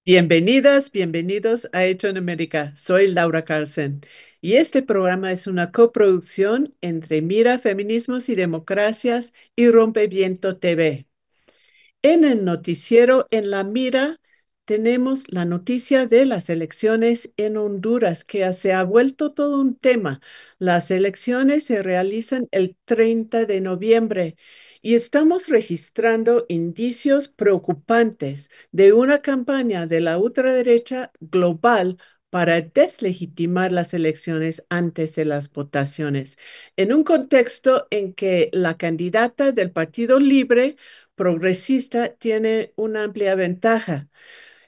Bienvenidas, bienvenidos a Hecho en América. Soy Laura Carlsen y este programa es una coproducción entre Mira Feminismos y Democracias y Rompeviento TV. En el noticiero En la Mira tenemos la noticia de las elecciones en Honduras, que se ha vuelto todo un tema. Las elecciones se realizan el 30 de noviembre y estamos registrando indicios preocupantes de una campaña de la ultraderecha global para deslegitimar las elecciones antes de las votaciones, en un contexto en que la candidata del Partido Libre progresista tiene una amplia ventaja.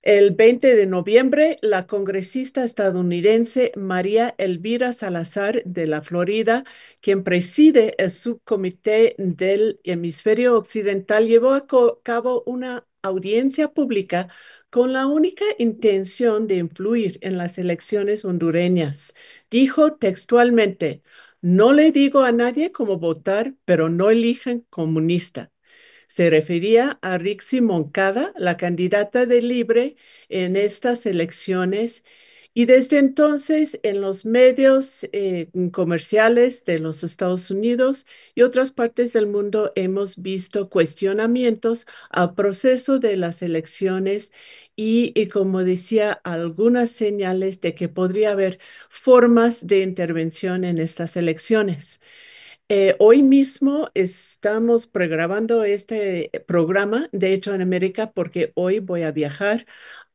El 20 de noviembre, la congresista estadounidense María Elvira Salazar de la Florida, quien preside el subcomité del hemisferio occidental, llevó a cabo una audiencia pública con la única intención de influir en las elecciones hondureñas. Dijo textualmente: "No le digo a nadie cómo votar, pero no elijan comunista". Se refería a Rixi Moncada, la candidata de Libre en estas elecciones, y desde entonces en los medios comerciales de los Estados Unidos y otras partes del mundo hemos visto cuestionamientos al proceso de las elecciones y como decía, algunas señales de que podría haber formas de intervención en estas elecciones. Hoy mismo estamos pregrabando este programa, de hecho en América, porque hoy voy a viajar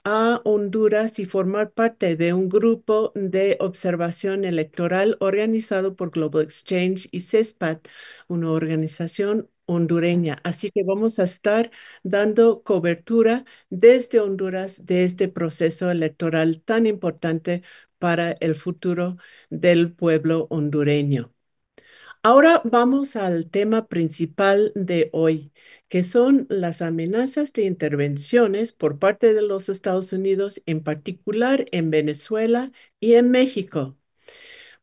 a Honduras y formar parte de un grupo de observación electoral organizado por Global Exchange y CESPAT, una organización hondureña. Así que vamos a estar dando cobertura desde Honduras de este proceso electoral tan importante para el futuro del pueblo hondureño. Ahora vamos al tema principal de hoy, que son las amenazas de intervenciones por parte de los Estados Unidos, en particular en Venezuela y en México.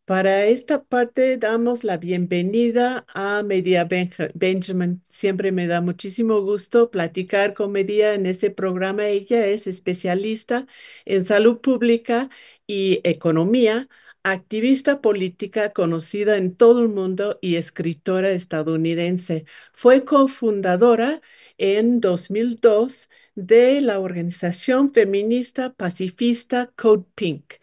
Para esta parte damos la bienvenida a Medea Benjamin. Siempre me da muchísimo gusto platicar con Medea en este programa. Ella es especialista en salud pública y economía, activista política conocida en todo el mundo y escritora estadounidense. Fue cofundadora en 2002 de la organización feminista pacifista Code Pink,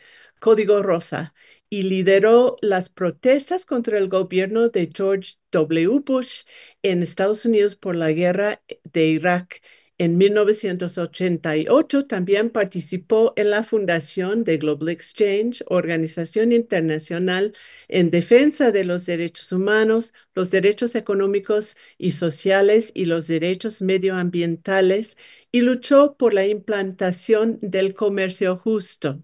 Código Rosa, y lideró las protestas contra el gobierno de George W. Bush en Estados Unidos por la guerra de Irak. En 1988 también participó en la fundación de Global Exchange, organización internacional en defensa de los derechos humanos, los derechos económicos y sociales y los derechos medioambientales, y luchó por la implantación del comercio justo.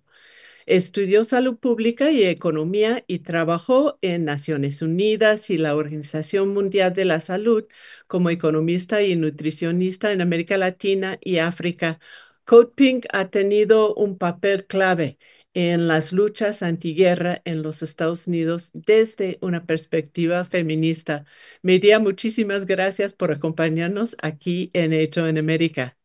Estudió salud pública y economía y trabajó en Naciones Unidas y la Organización Mundial de la Salud como economista y nutricionista en América Latina y África. Code Pink ha tenido un papel clave en las luchas antiguerra en los Estados Unidos desde una perspectiva feminista. Media, muchísimas gracias por acompañarnos aquí en Hecho en América.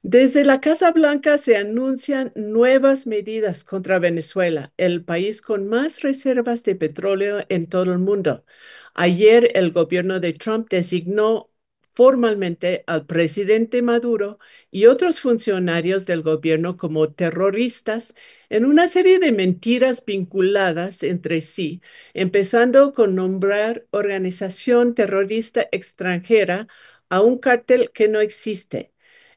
Desde la Casa Blanca se anuncian nuevas medidas contra Venezuela, el país con más reservas de petróleo en todo el mundo. Ayer el gobierno de Trump designó formalmente al presidente Maduro y otros funcionarios del gobierno como terroristas en una serie de mentiras vinculadas entre sí, empezando con nombrar organización terrorista extranjera a un cártel que no existe,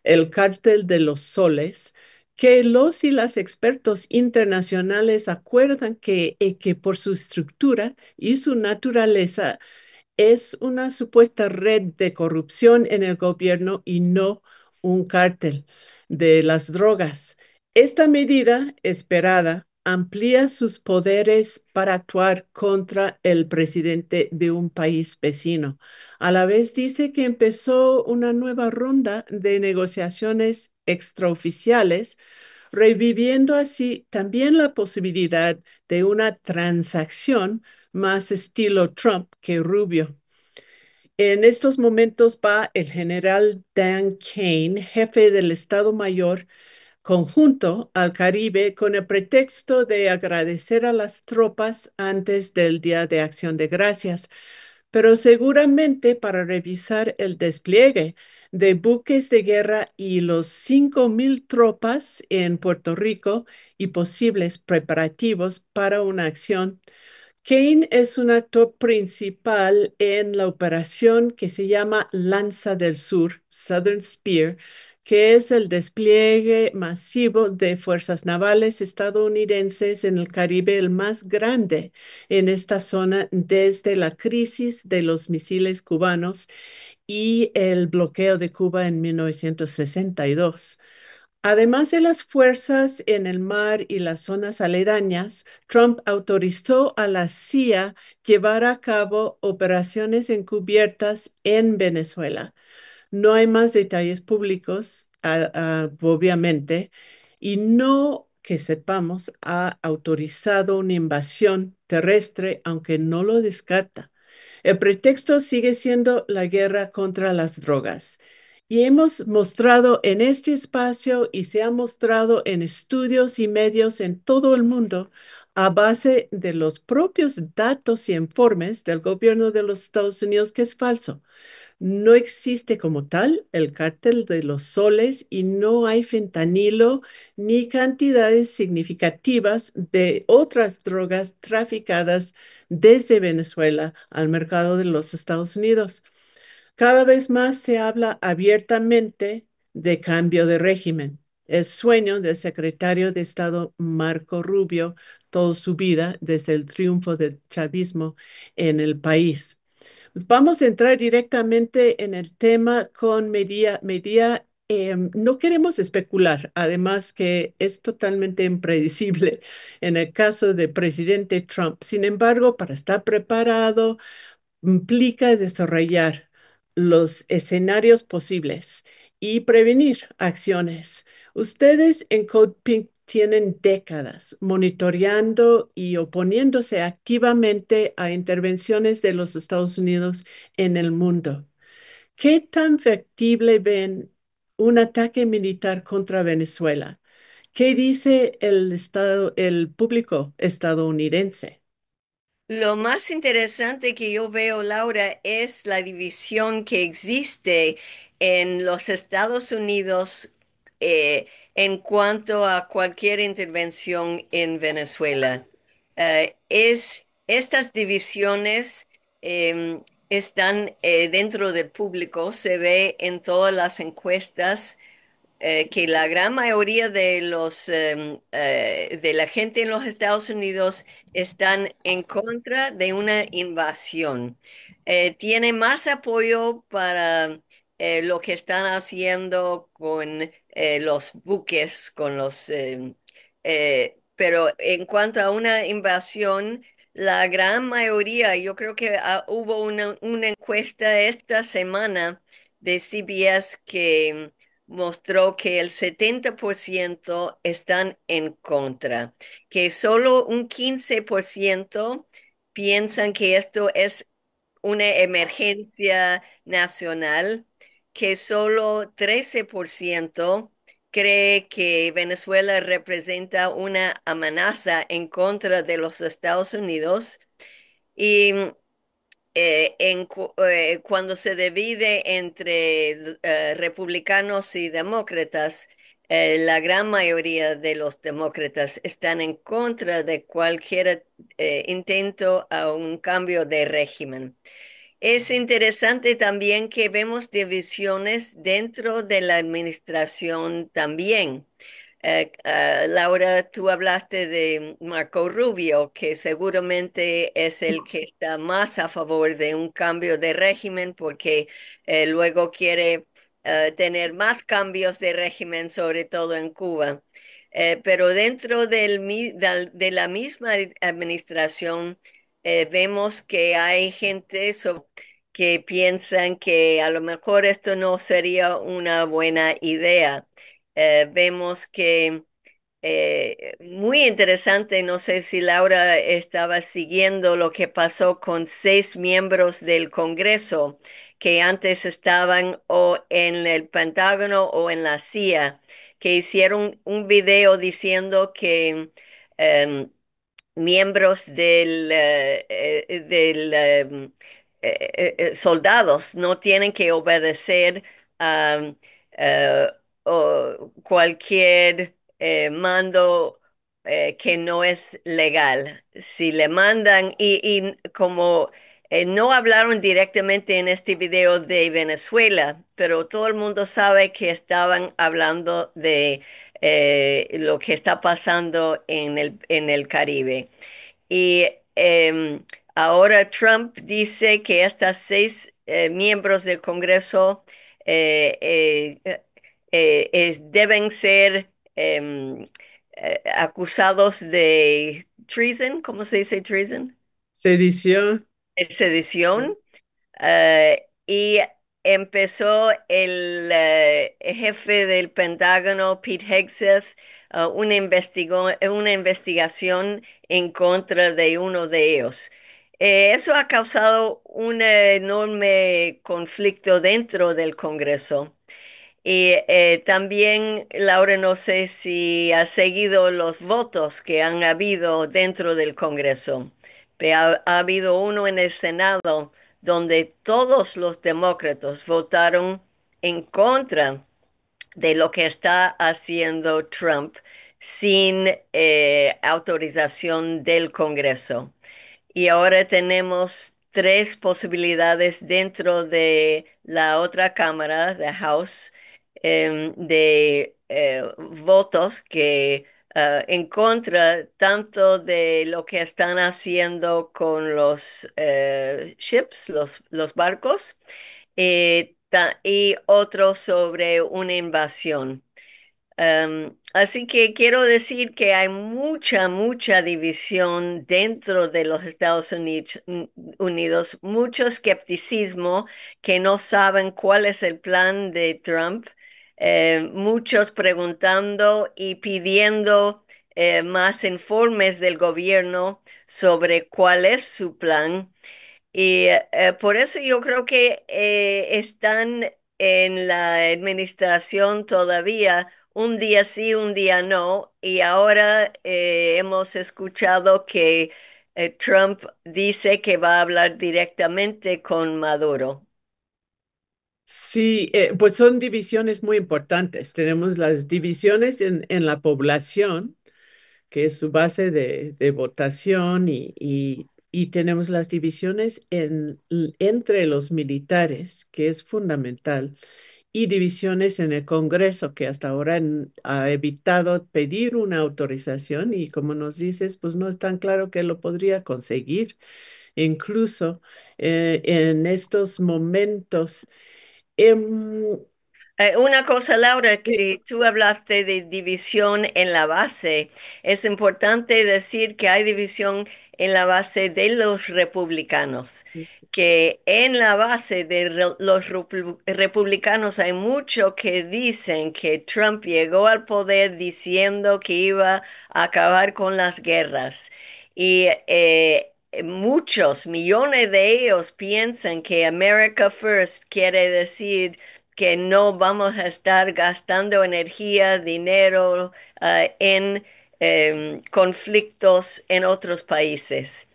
el Cártel de los Soles, que los y las expertos internacionales acuerdan que por su estructura y su naturaleza es una supuesta red de corrupción en el gobierno y no un cártel de las drogas. Esta medida esperada amplía sus poderes para actuar contra el presidente de un país vecino. A la vez dice que empezó una nueva ronda de negociaciones extraoficiales, reviviendo así también la posibilidad de una transacción más estilo Trump que Rubio. En estos momentos va el general Dan Kane, jefe del Estado Mayor conjunto al Caribe con el pretexto de agradecer a las tropas antes del Día de Acción de Gracias, pero seguramente para revisar el despliegue de buques de guerra y los 5,000 tropas en Puerto Rico y posibles preparativos para una acción. Kane es un actor principal en la operación que se llama Lanza del Sur, Southern Spear, que es el despliegue masivo de fuerzas navales estadounidenses en el Caribe, el más grande en esta zona desde la crisis de los misiles cubanos y el bloqueo de Cuba en 1962. Además de las fuerzas en el mar y las zonas aledañas, Trump autorizó a la CIA llevar a cabo operaciones encubiertas en Venezuela. No hay más detalles públicos, obviamente, y no que sepamos ha autorizado una invasión terrestre, aunque no lo descarta. El pretexto sigue siendo la guerra contra las drogas. Y hemos mostrado en este espacio y se ha mostrado en estudios y medios en todo el mundo a base de los propios datos y informes del gobierno de los Estados Unidos que es falso. No existe como tal el cártel de los soles y no hay fentanilo ni cantidades significativas de otras drogas traficadas desde Venezuela al mercado de los Estados Unidos. Cada vez más se habla abiertamente de cambio de régimen. El sueño del secretario de Estado Marco Rubio toda su vida desde el triunfo del chavismo en el país. Pues vamos a entrar directamente en el tema con Medía. Medía, no queremos especular, además que es totalmente impredecible en el caso del presidente Trump. Sin embargo, para estar preparado, implica desarrollar los escenarios posibles y prevenir acciones. Ustedes en CodePink tienen décadas monitoreando y oponiéndose activamente a intervenciones de los Estados Unidos en el mundo. ¿Qué tan factible ven un ataque militar contra Venezuela? ¿Qué dice el Estado, el público estadounidense? Lo más interesante que yo veo, Laura, es la división que existe en los Estados Unidos en cuanto a cualquier intervención en Venezuela. Estas divisiones están dentro del público, se ve en todas las encuestas que la gran mayoría de de la gente en los Estados Unidos están en contra de una invasión. Tiene más apoyo para lo que están haciendo con los buques, pero en cuanto a una invasión, la gran mayoría, yo creo que hubo una encuesta esta semana de CBS que mostró que el 70% están en contra, que solo un 15% piensan que esto es una emergencia nacional, que solo 13% cree que Venezuela representa una amenaza en contra de los Estados Unidos. Y cuando se divide entre republicanos y demócratas, la gran mayoría de los demócratas están en contra de cualquier intento a un cambio de régimen. Es interesante también que vemos divisiones dentro de la administración también. Laura, tú hablaste de Marco Rubio, que seguramente es el que está más a favor de un cambio de régimen porque luego quiere tener más cambios de régimen, sobre todo en Cuba. Pero dentro de la misma administración vemos que hay gente que piensan que a lo mejor esto no sería una buena idea. Vemos que muy interesante, no sé si Laura estaba siguiendo lo que pasó con 6 miembros del Congreso que antes estaban o en el Pentágono o en la CIA, que hicieron un video diciendo que em, miembros del soldados no tienen que obedecer a eh, o cualquier mando que no es legal. Si le mandan y como no hablaron directamente en este video de Venezuela, pero todo el mundo sabe que estaban hablando de lo que está pasando en el Caribe. Y ahora Trump dice que estas seis miembros del Congreso deben ser acusados de treason. ¿Cómo se dice treason? Sedición. Sedición. Y empezó el jefe del Pentágono, Pete Hegseth, una investigación en contra de uno de ellos. Eso ha causado un enorme conflicto dentro del Congreso. Y también, Laura, no sé si ha seguido los votos que han habido dentro del Congreso. Ha habido uno en el Senado donde todos los demócratas votaron en contra de lo que está haciendo Trump sin autorización del Congreso. Y ahora tenemos tres posibilidades dentro de la otra cámara, de House, de votos que en contra tanto de lo que están haciendo con los ships, los barcos, y otro sobre una invasión. Así que quiero decir que hay mucha división dentro de los Unidos, mucho escepticismo que no saben cuál es el plan de Trump, muchos preguntando y pidiendo más informes del gobierno sobre cuál es su plan. Y por eso yo creo que están en la administración todavía un día sí, un día no. Y ahora hemos escuchado que Trump dice que va a hablar directamente con Maduro. Sí, pues son divisiones muy importantes. Tenemos las divisiones en la población, que es su base de votación, y tenemos las divisiones entre los militares, que es fundamental, y divisiones en el Congreso, que hasta ahora ha evitado pedir una autorización y como nos dices, pues no es tan claro que lo podría conseguir. Incluso en estos momentos. em, Una cosa, Laura, eh, que tú hablaste de división en la base. Es importante decir que hay división en la base de los republicanos, que en la base de los republicanos hay mucho que dicen que Trump llegó al poder diciendo que iba a acabar con las guerras. Y muchos, millones de ellos piensan que America First quiere decir que no vamos a estar gastando energía, dinero, en conflictos en otros países.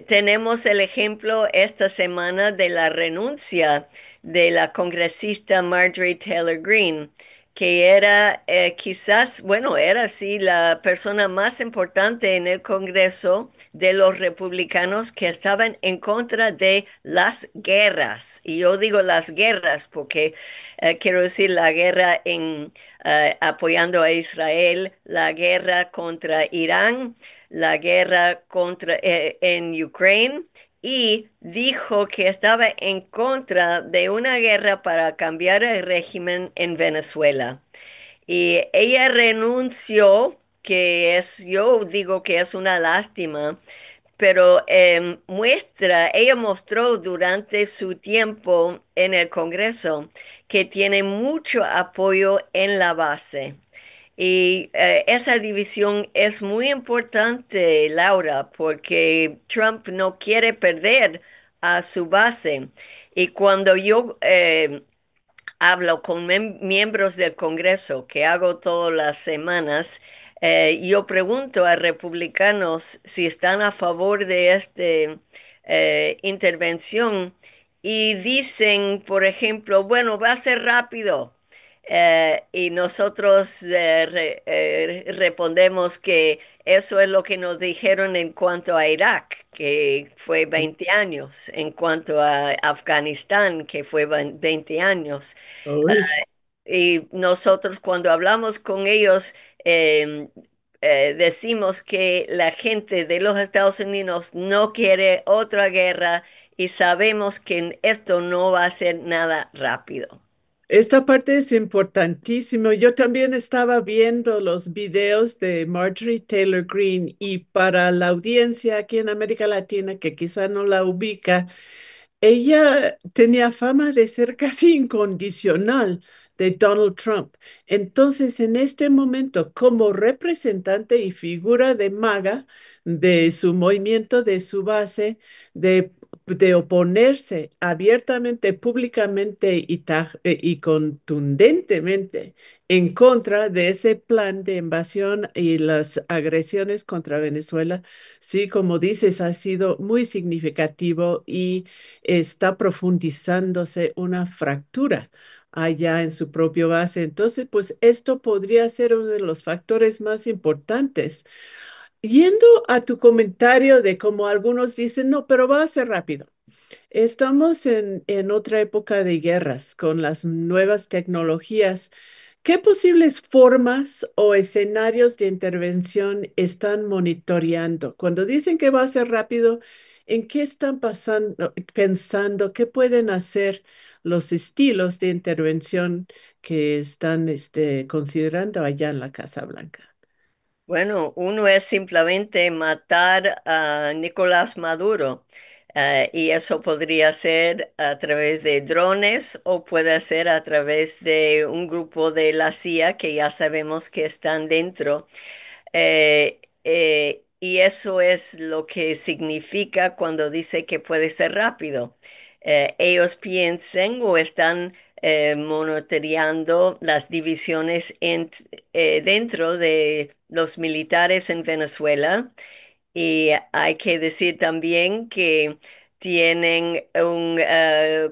Tenemos el ejemplo esta semana de la renuncia de la congresista Marjorie Taylor Greene, que era quizás, bueno, era sí la persona más importante en el Congreso de los republicanos que estaban en contra de las guerras. Y yo digo las guerras porque quiero decir la guerra apoyando a Israel, la guerra contra Irán, la guerra en Ucrania. Y dijo que estaba en contra de una guerra para cambiar el régimen en Venezuela. Y ella renunció, yo digo que es una lástima, pero ella mostró durante su tiempo en el Congreso que tiene mucho apoyo en la base. Y esa división es muy importante, Laura, porque Trump no quiere perder a su base. Y cuando yo hablo con miembros del Congreso, que hago todas las semanas, yo pregunto a republicanos si están a favor de esta intervención y dicen, por ejemplo, bueno, va a ser rápido. Y nosotros respondemos que eso es lo que nos dijeron en cuanto a Irak, que fue 20 años, en cuanto a Afganistán, que fue 20 años. Uy. Y nosotros cuando hablamos con ellos, em, decimos que la gente de los Estados Unidos no quiere otra guerra y sabemos que esto no va a ser nada rápido. Esta parte es importantísimo. Yo también estaba viendo los videos de Marjorie Taylor Greene y para la audiencia aquí en América Latina que quizá no la ubica, ella tenía fama de ser casi incondicional de Donald Trump. Entonces, en este momento, como representante y figura de MAGA, de su movimiento, de su base, de oponerse abiertamente, públicamente y contundentemente en contra de ese plan de invasión y las agresiones contra Venezuela, sí, como dices, ha sido muy significativo y está profundizándose una fractura allá en su propio base. Entonces, pues esto podría ser uno de los factores más importantes. Yendo a tu comentario de cómo algunos dicen, no, pero va a ser rápido. Estamos en otra época de guerras con las nuevas tecnologías. ¿Qué posibles formas o escenarios de intervención están monitoreando? Cuando dicen que va a ser rápido, ¿en qué están pensando? ¿Qué pueden hacer los estilos de intervención que están considerando allá en la Casa Blanca? Bueno, uno es simplemente matar a Nicolás Maduro, y eso podría ser a través de drones o puede ser a través de un grupo de la CIA que ya sabemos que están dentro. Y eso es lo que significa cuando dice que puede ser rápido. Ellos piensan o están monitoreando las divisiones dentro de los militares en Venezuela. Y hay que decir también que tienen un,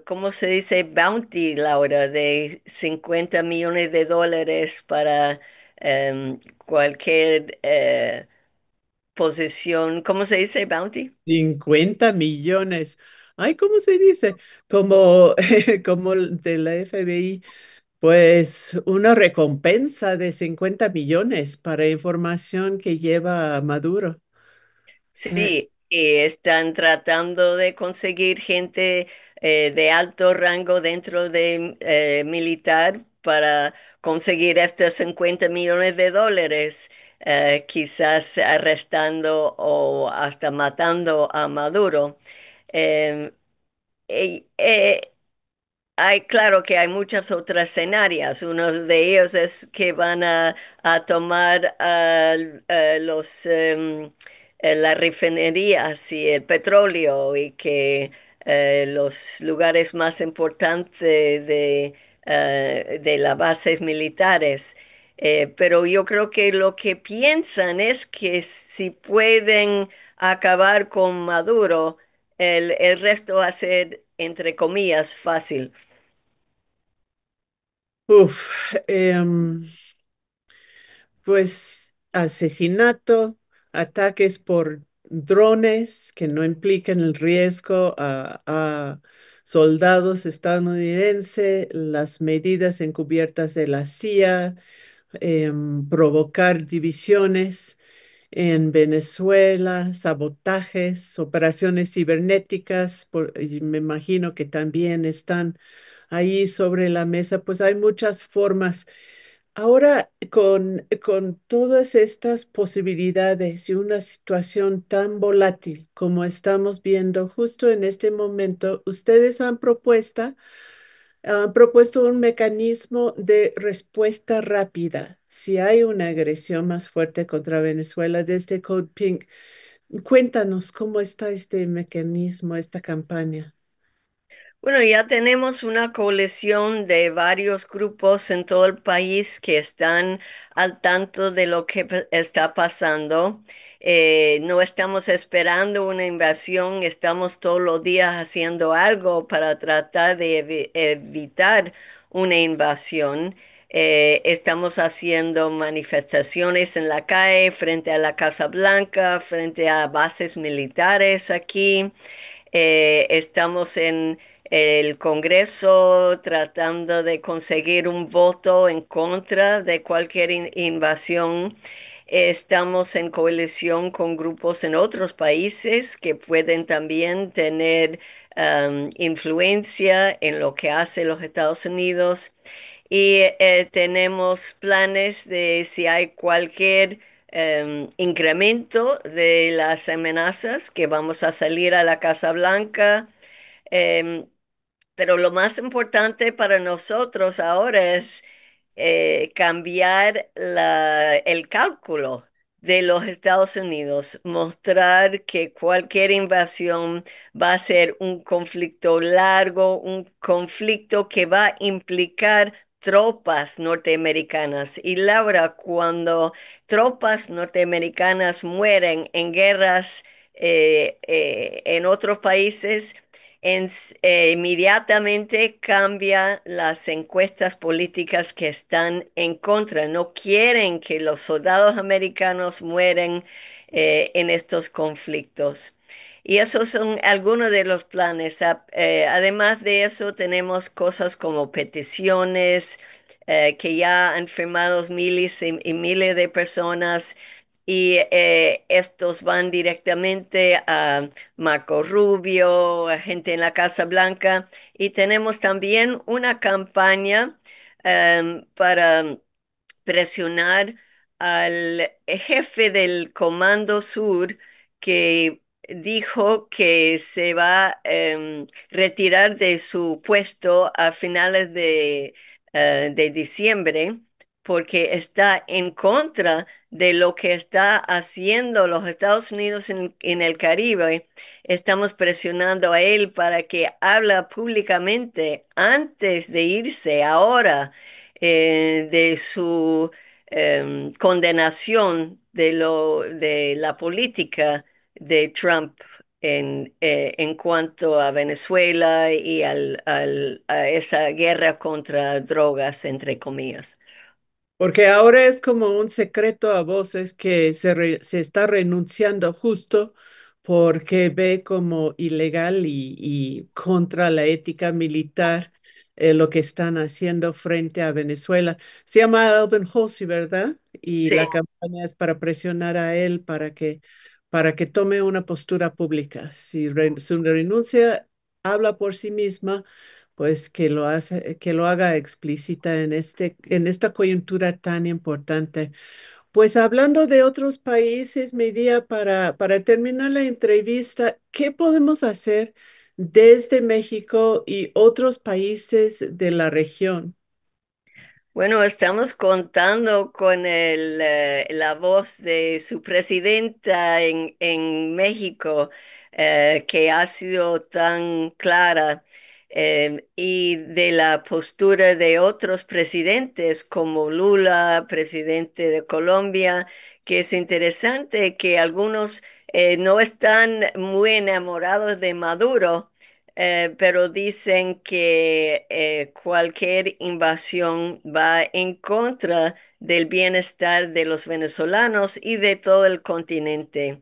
¿cómo se dice? Bounty, Laura, de 50 millones de dólares para cualquier posición. ¿Cómo se dice bounty? 50 millones. Ay, ¿cómo se dice? Como, como el de la FBI, pues una recompensa de 50 millones para información que lleva a Maduro. Eh, Sí, y están tratando de conseguir gente de alto rango dentro de militar para conseguir estos 50 millones de dólares, quizás arrestando o hasta matando a Maduro. Em, y, claro que hay muchas otras escenarios. Uno de ellos es que van a tomar las refinerías y el petróleo y que los lugares más importantes de las bases militares. Pero yo creo que lo que piensan es que si pueden acabar con Maduro, el resto va a ser, entre comillas, fácil. uf, em, pues asesinato, ataques por drones que no impliquen el riesgo a soldados estadounidenses, las medidas encubiertas de la CIA, provocar divisiones en Venezuela, sabotajes, operaciones cibernéticas, y me imagino que también están ahí sobre la mesa, pues hay muchas formas. Ahora, con todas estas posibilidades y una situación tan volátil como estamos viendo justo en este momento, ustedes han propuesto un mecanismo de respuesta rápida si hay una agresión más fuerte contra Venezuela desde Code Pink. Cuéntanos cómo está este mecanismo, esta campaña. Bueno, ya tenemos una coalición de varios grupos en todo el país que están al tanto de lo que está pasando. No estamos esperando una invasión, estamos todos los días haciendo algo para tratar de evitar una invasión. Estamos haciendo manifestaciones en la calle, frente a la Casa Blanca, frente a bases militares aquí. Estamos en el Congreso tratando de conseguir un voto en contra de cualquier invasión. Estamos en coalición con grupos en otros países que pueden también tener influencia en lo que hace los Estados Unidos. Y tenemos planes de si hay cualquier incremento de las amenazas que vamos a salir a la Casa Blanca. Em, pero lo más importante para nosotros ahora es cambiar el cálculo de los Estados Unidos, mostrar que cualquier invasión va a ser un conflicto largo, un conflicto que va a implicar tropas norteamericanas. Y Laura, cuando tropas norteamericanas mueren en guerras en otros países, inmediatamente cambia las encuestas políticas que están en contra. No quieren que los soldados americanos mueren en estos conflictos. Y esos son algunos de los planes. Además de eso, tenemos cosas como peticiones que ya han firmado miles y miles de personas y estos van directamente a Marco Rubio, a gente en la Casa Blanca, y tenemos también una campaña para presionar al jefe del Comando Sur que dijo que se va a retirar de su puesto a finales de diciembre porque está en contra de lo que está haciendo los Estados Unidos en el Caribe. Estamos presionando a él para que hable públicamente antes de irse ahora de su condenación de la política de Trump en cuanto a Venezuela y a esa guerra contra drogas, entre comillas. Porque ahora es como un secreto a voces que se está renunciando justo porque ve como ilegal y contra la ética militar lo que están haciendo frente a Venezuela. Se llama Alvin Halsey, ¿verdad? Y Sí. la campaña es para presionar a él para que tome una postura pública. Si su renuncia habla por sí misma, pues que lo haga explícita en esta coyuntura tan importante. Pues hablando de otros países, mi día para terminar la entrevista, ¿qué podemos hacer desde México y otros países de la región? Bueno, estamos contando con la voz de su presidenta en México, que ha sido tan clara, y de la postura de otros presidentes como Lula, presidente de Colombia, que es interesante que algunos no están muy enamorados de Maduro, pero dicen que cualquier invasión va en contra del bienestar de los venezolanos y de todo el continente.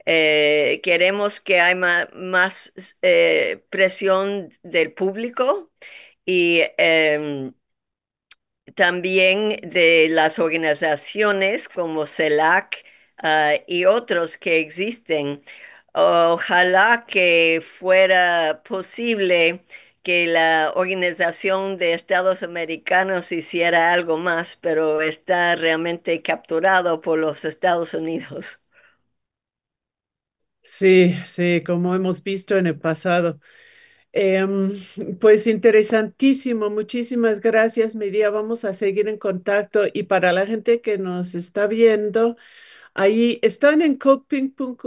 Queremos que haya más presión del público y también de las organizaciones como CELAC, y otros que existen. Ojalá que fuera posible que la Organización de Estados Americanos hiciera algo más, pero está realmente capturado por los Estados Unidos. Sí, sí, como hemos visto en el pasado. Em, pues interesantísimo, muchísimas gracias, Media. Vamos a seguir en contacto y para la gente que nos está viendo. Ahí están en coping.org,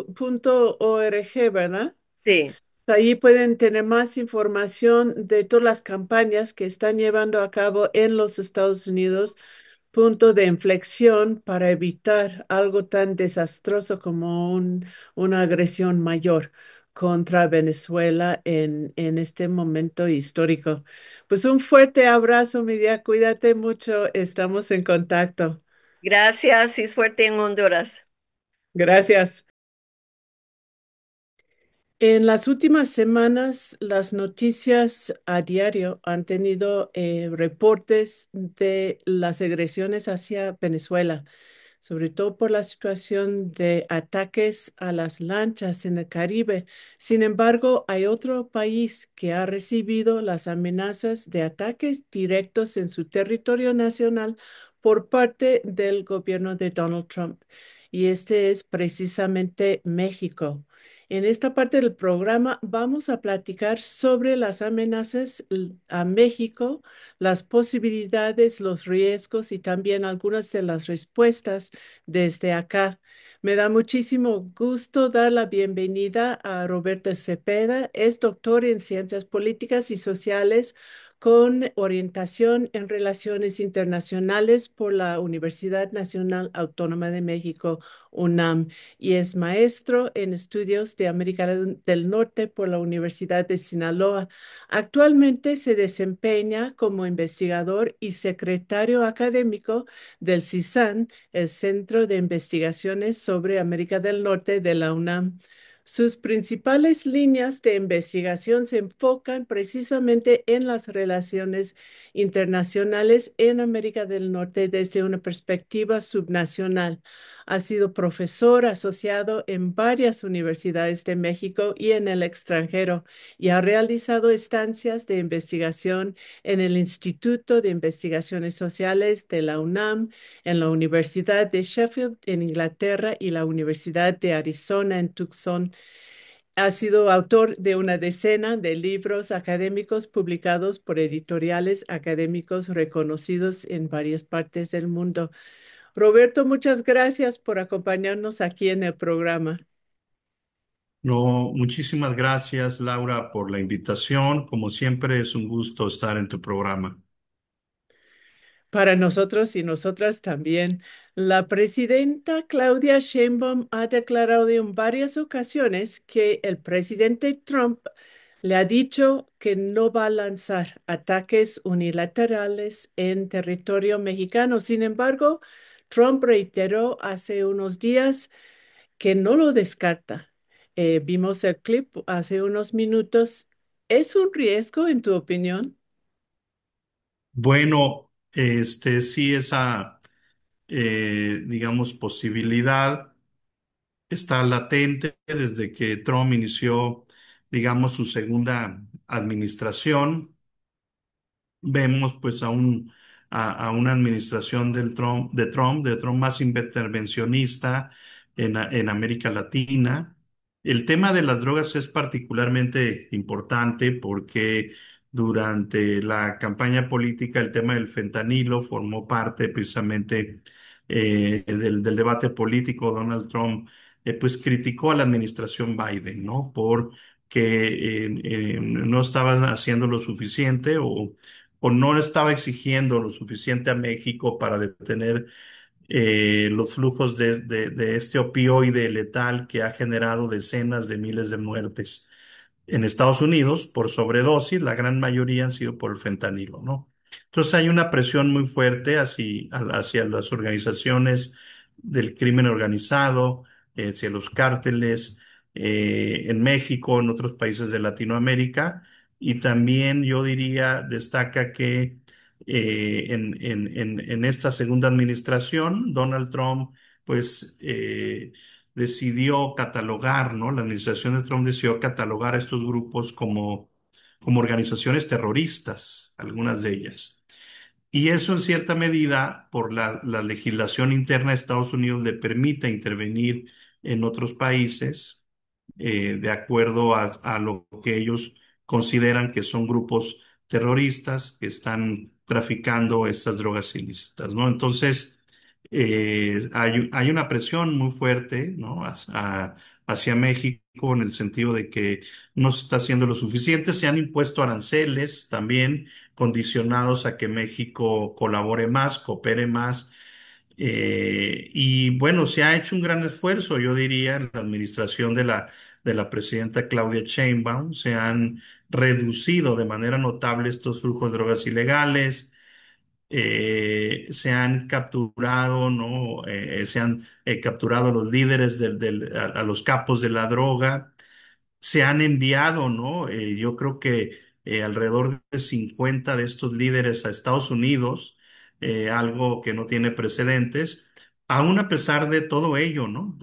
¿verdad? Sí. Ahí pueden tener más información de todas las campañas que están llevando a cabo en los Estados Unidos, punto de inflexión para evitar algo tan desastroso como una agresión mayor contra Venezuela en este momento histórico. Pues un fuerte abrazo, Midia, cuídate mucho, estamos en contacto. Gracias y suerte en Honduras. Gracias. En las últimas semanas, las noticias a diario han tenido reportes de las agresiones hacia Venezuela, sobre todo por la situación de ataques a las lanchas en el Caribe. Sin embargo, hay otro país que ha recibido las amenazas de ataques directos en su territorio nacional por parte del gobierno de Donald Trump, y este es precisamente México. En esta parte del programa vamos a platicar sobre las amenazas a México, las posibilidades, los riesgos y también algunas de las respuestas desde acá. Me da muchísimo gusto dar la bienvenida a Roberto Cepeda. Es doctor en Ciencias Políticas y Sociales con orientación en Relaciones Internacionales por la Universidad Nacional Autónoma de México, UNAM, y es maestro en estudios de América del Norte por la Universidad de Sinaloa. Actualmente se desempeña como investigador y secretario académico del CISAN, el Centro de Investigaciones sobre América del Norte de la UNAM. Sus principales líneas de investigación se enfocan precisamente en las relaciones internacionales en América del Norte desde una perspectiva subnacional. Ha sido profesor asociado en varias universidades de México y en el extranjero, y ha realizado estancias de investigación en el Instituto de Investigaciones Sociales de la UNAM, en la Universidad de Sheffield en Inglaterra y la Universidad de Arizona en Tucson. Ha sido autor de una decena de libros académicos publicados por editoriales académicos reconocidos en varias partes del mundo. Roberto, muchas gracias por acompañarnos aquí en el programa. No, muchísimas gracias, Laura, por la invitación. Como siempre, es un gusto estar en tu programa. Para nosotros y nosotras también, la presidenta Claudia Sheinbaum ha declarado en varias ocasiones que el presidente Trump le ha dicho que no va a lanzar ataques unilaterales en territorio mexicano. Sin embargo, Trump reiteró hace unos días que no lo descarta. Vimos el clip hace unos minutos. ¿Es un riesgo, en tu opinión? Bueno, sí, esa, digamos, posibilidad está latente desde que Trump inició, digamos, su segunda administración. Vemos pues a una administración de Trump más intervencionista en América Latina. El tema de las drogas es particularmente importante porque durante la campaña política el tema del fentanilo formó parte precisamente del debate político. Donald Trump pues criticó a la administración Biden, ¿no? Por que no estaban haciendo lo suficiente o no estaba exigiendo lo suficiente a México para detener los flujos de este opioide letal que ha generado decenas de miles de muertes en Estados Unidos por sobredosis. La gran mayoría han sido por el fentanilo, ¿no? Entonces hay una presión muy fuerte hacia las organizaciones del crimen organizado, hacia los cárteles en México, en otros países de Latinoamérica. Y también yo diría, destaca que en esta segunda administración, Donald Trump, pues decidió catalogar, ¿no? La administración de Trump decidió catalogar a estos grupos como organizaciones terroristas, algunas de ellas. Y eso en cierta medida, por la legislación interna de Estados Unidos, le permite intervenir en otros países de acuerdo a lo que ellos consideran que son grupos terroristas que están traficando estas drogas ilícitas, ¿no? Entonces, hay una presión muy fuerte, ¿no? Hacia México en el sentido de que no se está haciendo lo suficiente. Se han impuesto aranceles también condicionados a que México colabore más, coopere más. Y bueno, se ha hecho un gran esfuerzo, yo diría, en la administración de la presidenta Claudia Sheinbaum. Se han reducido de manera notable estos flujos de drogas ilegales. Se han capturado, ¿no? Se han capturado los líderes a los capos de la droga. Se han enviado, ¿no? Yo creo que alrededor de 50 de estos líderes a Estados Unidos, algo que no tiene precedentes, aún a pesar de todo ello, ¿no?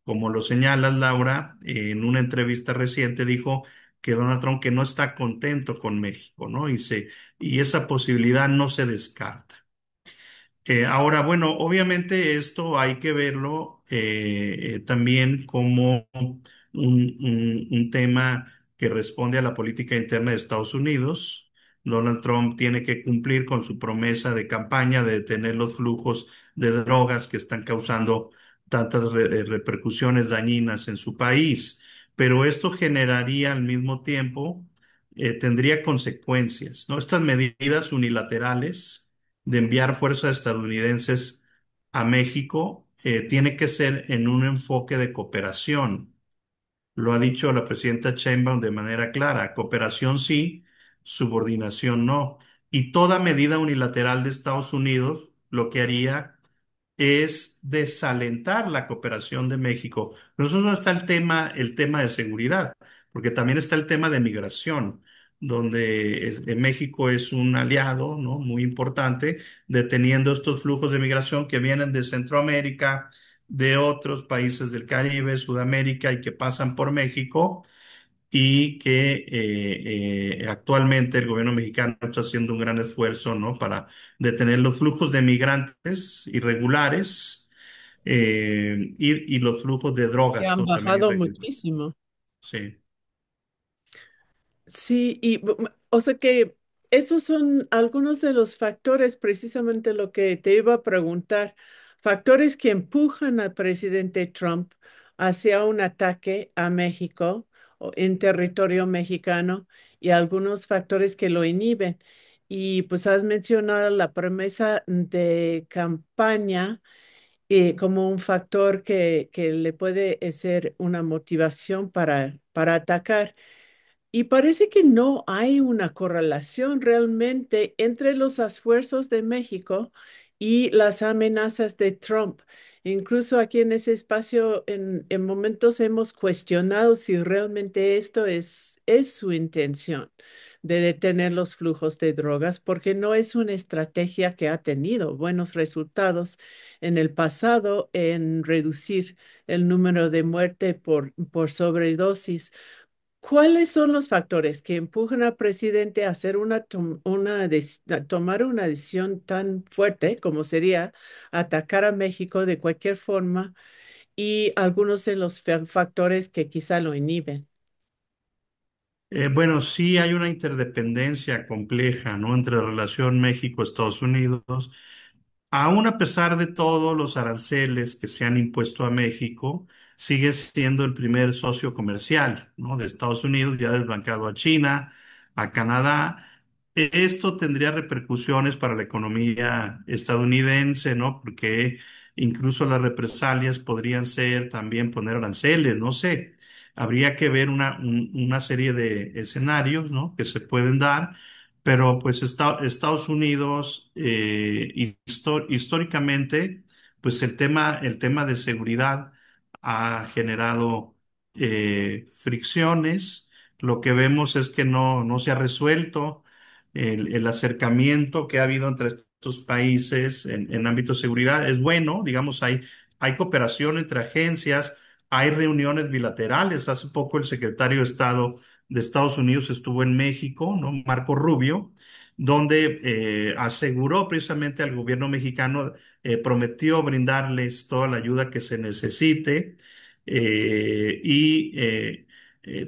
Como lo señalas, Laura, en una entrevista reciente dijo que Donald Trump que no está contento con México, ¿no? Y esa posibilidad no se descarta. Ahora, bueno, obviamente esto hay que verlo también como un tema que responde a la política interna de Estados Unidos. Donald Trump tiene que cumplir con su promesa de campaña de detener los flujos de drogas que están causando tantas repercusiones dañinas en su país, pero esto generaría al mismo tiempo, tendría consecuencias, ¿no? Estas medidas unilaterales de enviar fuerzas estadounidenses a México tiene que ser en un enfoque de cooperación. Lo ha dicho la presidenta Sheinbaum de manera clara, cooperación sí, subordinación no. Y toda medida unilateral de Estados Unidos lo que haría es desalentar la cooperación de México. No solo está el tema de seguridad, porque también está el tema de migración, donde México es un aliado, ¿no? Muy importante, deteniendo estos flujos de migración que vienen de Centroamérica, de otros países del Caribe, Sudamérica y que pasan por México y que actualmente el gobierno mexicano está haciendo un gran esfuerzo, ¿no? Para detener los flujos de migrantes irregulares y los flujos de Que drogas, han ¿no? También bajado irregulares. muchísimo. Sí. Sí, o sea que esos son algunos de los factores, precisamente lo que te iba a preguntar, factores que empujan al presidente Trump hacia un ataque a México o en territorio mexicano y algunos factores que lo inhiben. Y pues has mencionado la promesa de campaña como un factor que le puede ser una motivación para atacar. Y parece que no hay una correlación realmente entre los esfuerzos de México y las amenazas de Trump. Incluso aquí en ese espacio, en momentos hemos cuestionado si realmente esto es su intención de detener los flujos de drogas, porque no es una estrategia que ha tenido buenos resultados en el pasado en reducir el número de muertes por sobredosis. ¿Cuáles son los factores que empujan al presidente a hacer a tomar una decisión tan fuerte como sería atacar a México de cualquier forma y algunos de los factores que quizá lo inhiben? Bueno, sí hay una interdependencia compleja, ¿no? Entre la relación México-Estados Unidos. Aún a pesar de todos los aranceles que se han impuesto a México, sigue siendo el primer socio comercial, ¿no? De Estados Unidos, ya desbancado a China, a Canadá. Esto tendría repercusiones para la economía estadounidense, ¿no? Porque incluso las represalias podrían ser también poner aranceles, no sé. Habría que ver una serie de escenarios, ¿no? Que se pueden dar, pero pues Estados Unidos, históricamente, pues el tema de seguridad ha generado fricciones. Lo que vemos es que no se ha resuelto el acercamiento que ha habido entre estos países en ámbito de seguridad. Es bueno, digamos, hay cooperación entre agencias, hay reuniones bilaterales. Hace poco el secretario de Estado de Estados Unidos estuvo en México, ¿no? Marco Rubio, donde aseguró precisamente al gobierno mexicano, prometió brindarles toda la ayuda que se necesite y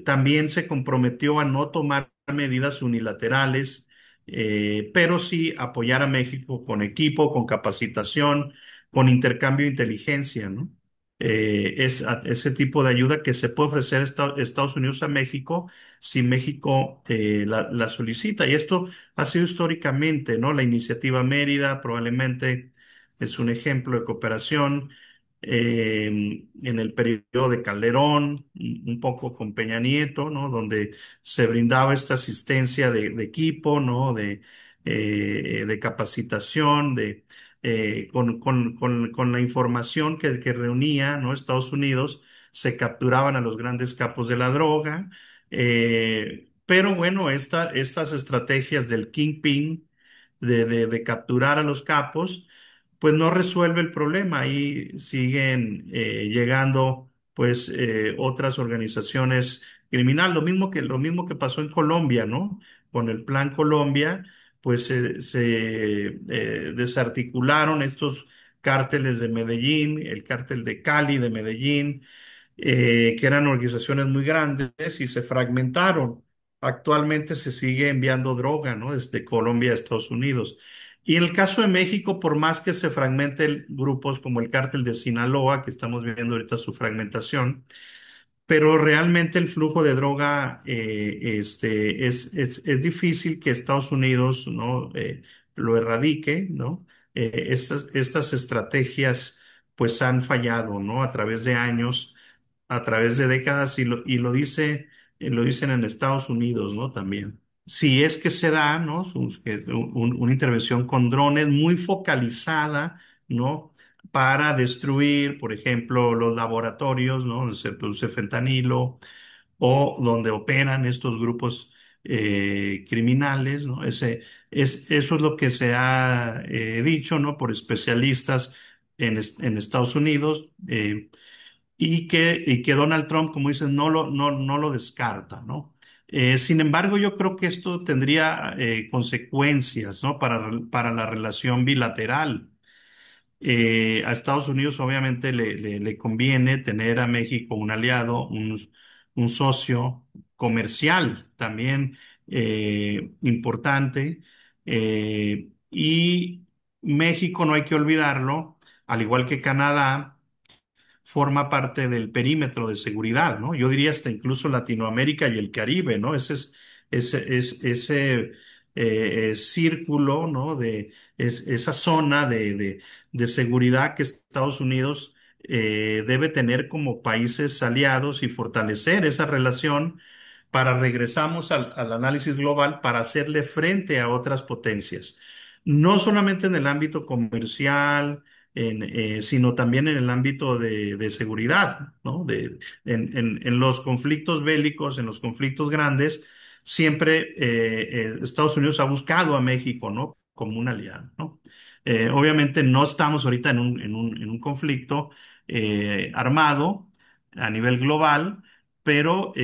también se comprometió a no tomar medidas unilaterales pero sí apoyar a México con equipo, con capacitación, con intercambio de inteligencia, ¿no? Ese tipo de ayuda que se puede ofrecer Estados Unidos a México si México la solicita. Y esto ha sido históricamente, ¿no? La iniciativa Mérida probablemente es un ejemplo de cooperación. En el periodo de Calderón, un poco con Peña Nieto, ¿no? Donde se brindaba esta asistencia de equipo, ¿no? De capacitación, con la información que reunía, ¿no? Estados Unidos, se capturaban a los grandes capos de la droga. Pero bueno, estas estrategias del Kingpin de capturar a los capos, pues no resuelve el problema. Ahí siguen llegando pues otras organizaciones criminales. Lo mismo que pasó en Colombia, ¿no? Con el Plan Colombia, pues se desarticularon estos cárteles de Medellín, el cártel de Cali, de Medellín, que eran organizaciones muy grandes y se fragmentaron. Actualmente se sigue enviando droga, ¿no? Desde Colombia a Estados Unidos. Y en el caso de México, por más que se fragmenten grupos como el cártel de Sinaloa, que estamos viendo ahorita su fragmentación, pero realmente el flujo de droga es difícil que Estados Unidos, ¿no? Lo erradique, ¿no? Estas estrategias pues han fallado, ¿no? A través de años, a través de décadas, lo dicen en Estados Unidos, ¿no? También. Si es que se da, ¿no? Una intervención con drones muy focalizada, ¿no? Para destruir, por ejemplo, los laboratorios, ¿no? Donde se produce fentanilo o donde operan estos grupos criminales, ¿no? Eso es lo que se ha dicho, ¿no? Por especialistas en Estados Unidos, y que Donald Trump, como dices, no lo descarta, ¿no? Sin embargo, yo creo que esto tendría consecuencias, ¿no? Para la relación bilateral. A Estados Unidos obviamente le conviene tener a México un aliado, un socio comercial también importante. Y México, no hay que olvidarlo, al igual que Canadá, forma parte del perímetro de seguridad, ¿no? Yo diría hasta incluso Latinoamérica y el Caribe, ¿no? Ese círculo, ¿no? Esa zona de seguridad que Estados Unidos debe tener como países aliados y fortalecer esa relación para regresamos al análisis global para hacerle frente a otras potencias, no solamente en el ámbito comercial, sino también en el ámbito de seguridad, ¿no? En los conflictos bélicos, en los conflictos grandes, siempre Estados Unidos ha buscado a México, ¿no? Como un aliado, ¿no? Obviamente no estamos ahorita en un conflicto armado a nivel global, pero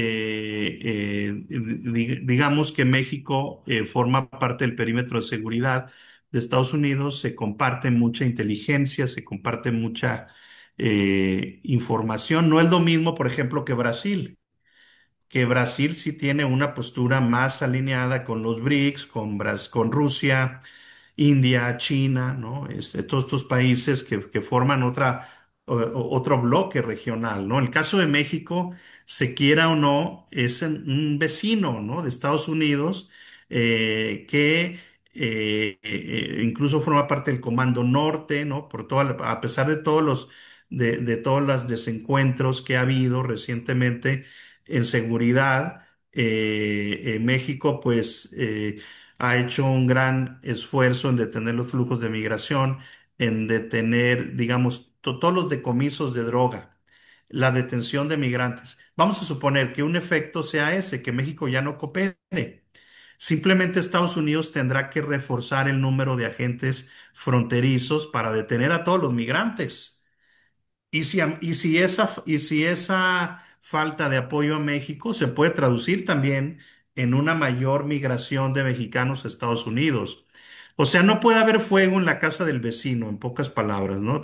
digamos que México forma parte del perímetro de seguridad de Estados Unidos, se comparte mucha inteligencia, se comparte mucha información. No es lo mismo, por ejemplo, que Brasil sí tiene una postura más alineada con los BRICS, con Rusia, India, China, ¿no? Todos estos países que forman otro bloque regional, ¿no? El caso de México, se quiera o no, es un vecino, ¿no? De Estados Unidos, que incluso forma parte del Comando Norte, ¿no? A pesar de de todos los desencuentros que ha habido recientemente en seguridad, México, pues, ha hecho un gran esfuerzo en detener los flujos de migración, en detener, digamos, todos los decomisos de droga, la detención de migrantes. Vamos a suponer que un efecto sea ese, que México ya no coopere. Simplemente Estados Unidos tendrá que reforzar el número de agentes fronterizos para detener a todos los migrantes. Y si esa falta de apoyo a México se puede traducir también en una mayor migración de mexicanos a Estados Unidos. O sea, no puede haber fuego en la casa del vecino, en pocas palabras, ¿no?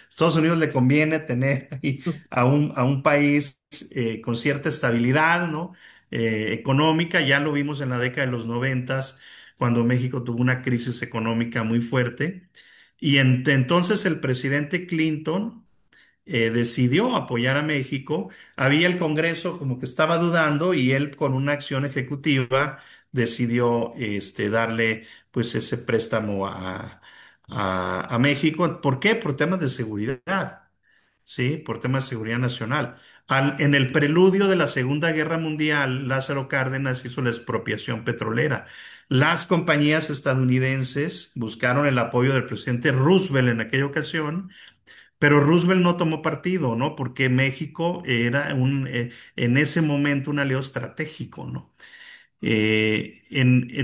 Estados Unidos le conviene tener ahí a un país con cierta estabilidad, ¿no? Económica, ya lo vimos en la década de los 90 cuando México tuvo una crisis económica muy fuerte. Y entonces el presidente Clinton decidió apoyar a México. Había el Congreso como que estaba dudando y él con una acción ejecutiva decidió darle pues ese préstamo a México. ¿Por qué? Por temas de seguridad. Sí, por temas de seguridad nacional. En el preludio de la Segunda Guerra Mundial, Lázaro Cárdenas hizo la expropiación petrolera. Las compañías estadounidenses buscaron el apoyo del presidente Roosevelt en aquella ocasión, pero Roosevelt no tomó partido, ¿no? Porque México era en ese momento un aliado estratégico, ¿no?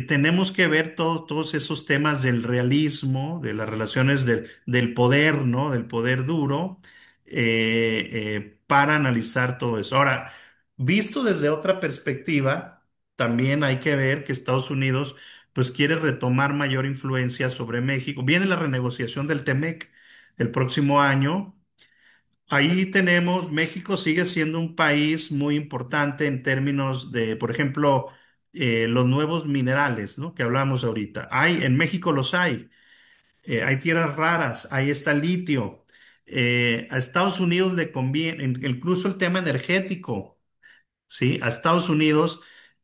Tenemos que ver todos esos temas del realismo, de las relaciones del poder, ¿no? Del poder duro, para analizar todo eso. Ahora, visto desde otra perspectiva, también hay que ver que Estados Unidos, pues, quiere retomar mayor influencia sobre México. Viene la renegociación del TEMEC el próximo año. Ahí tenemos, México sigue siendo un país muy importante en términos de, por ejemplo, los nuevos minerales, ¿no? Que hablamos ahorita. En México los hay. Hay tierras raras, ahí está litio. A Estados Unidos le conviene, incluso el tema energético, ¿sí? A Estados Unidos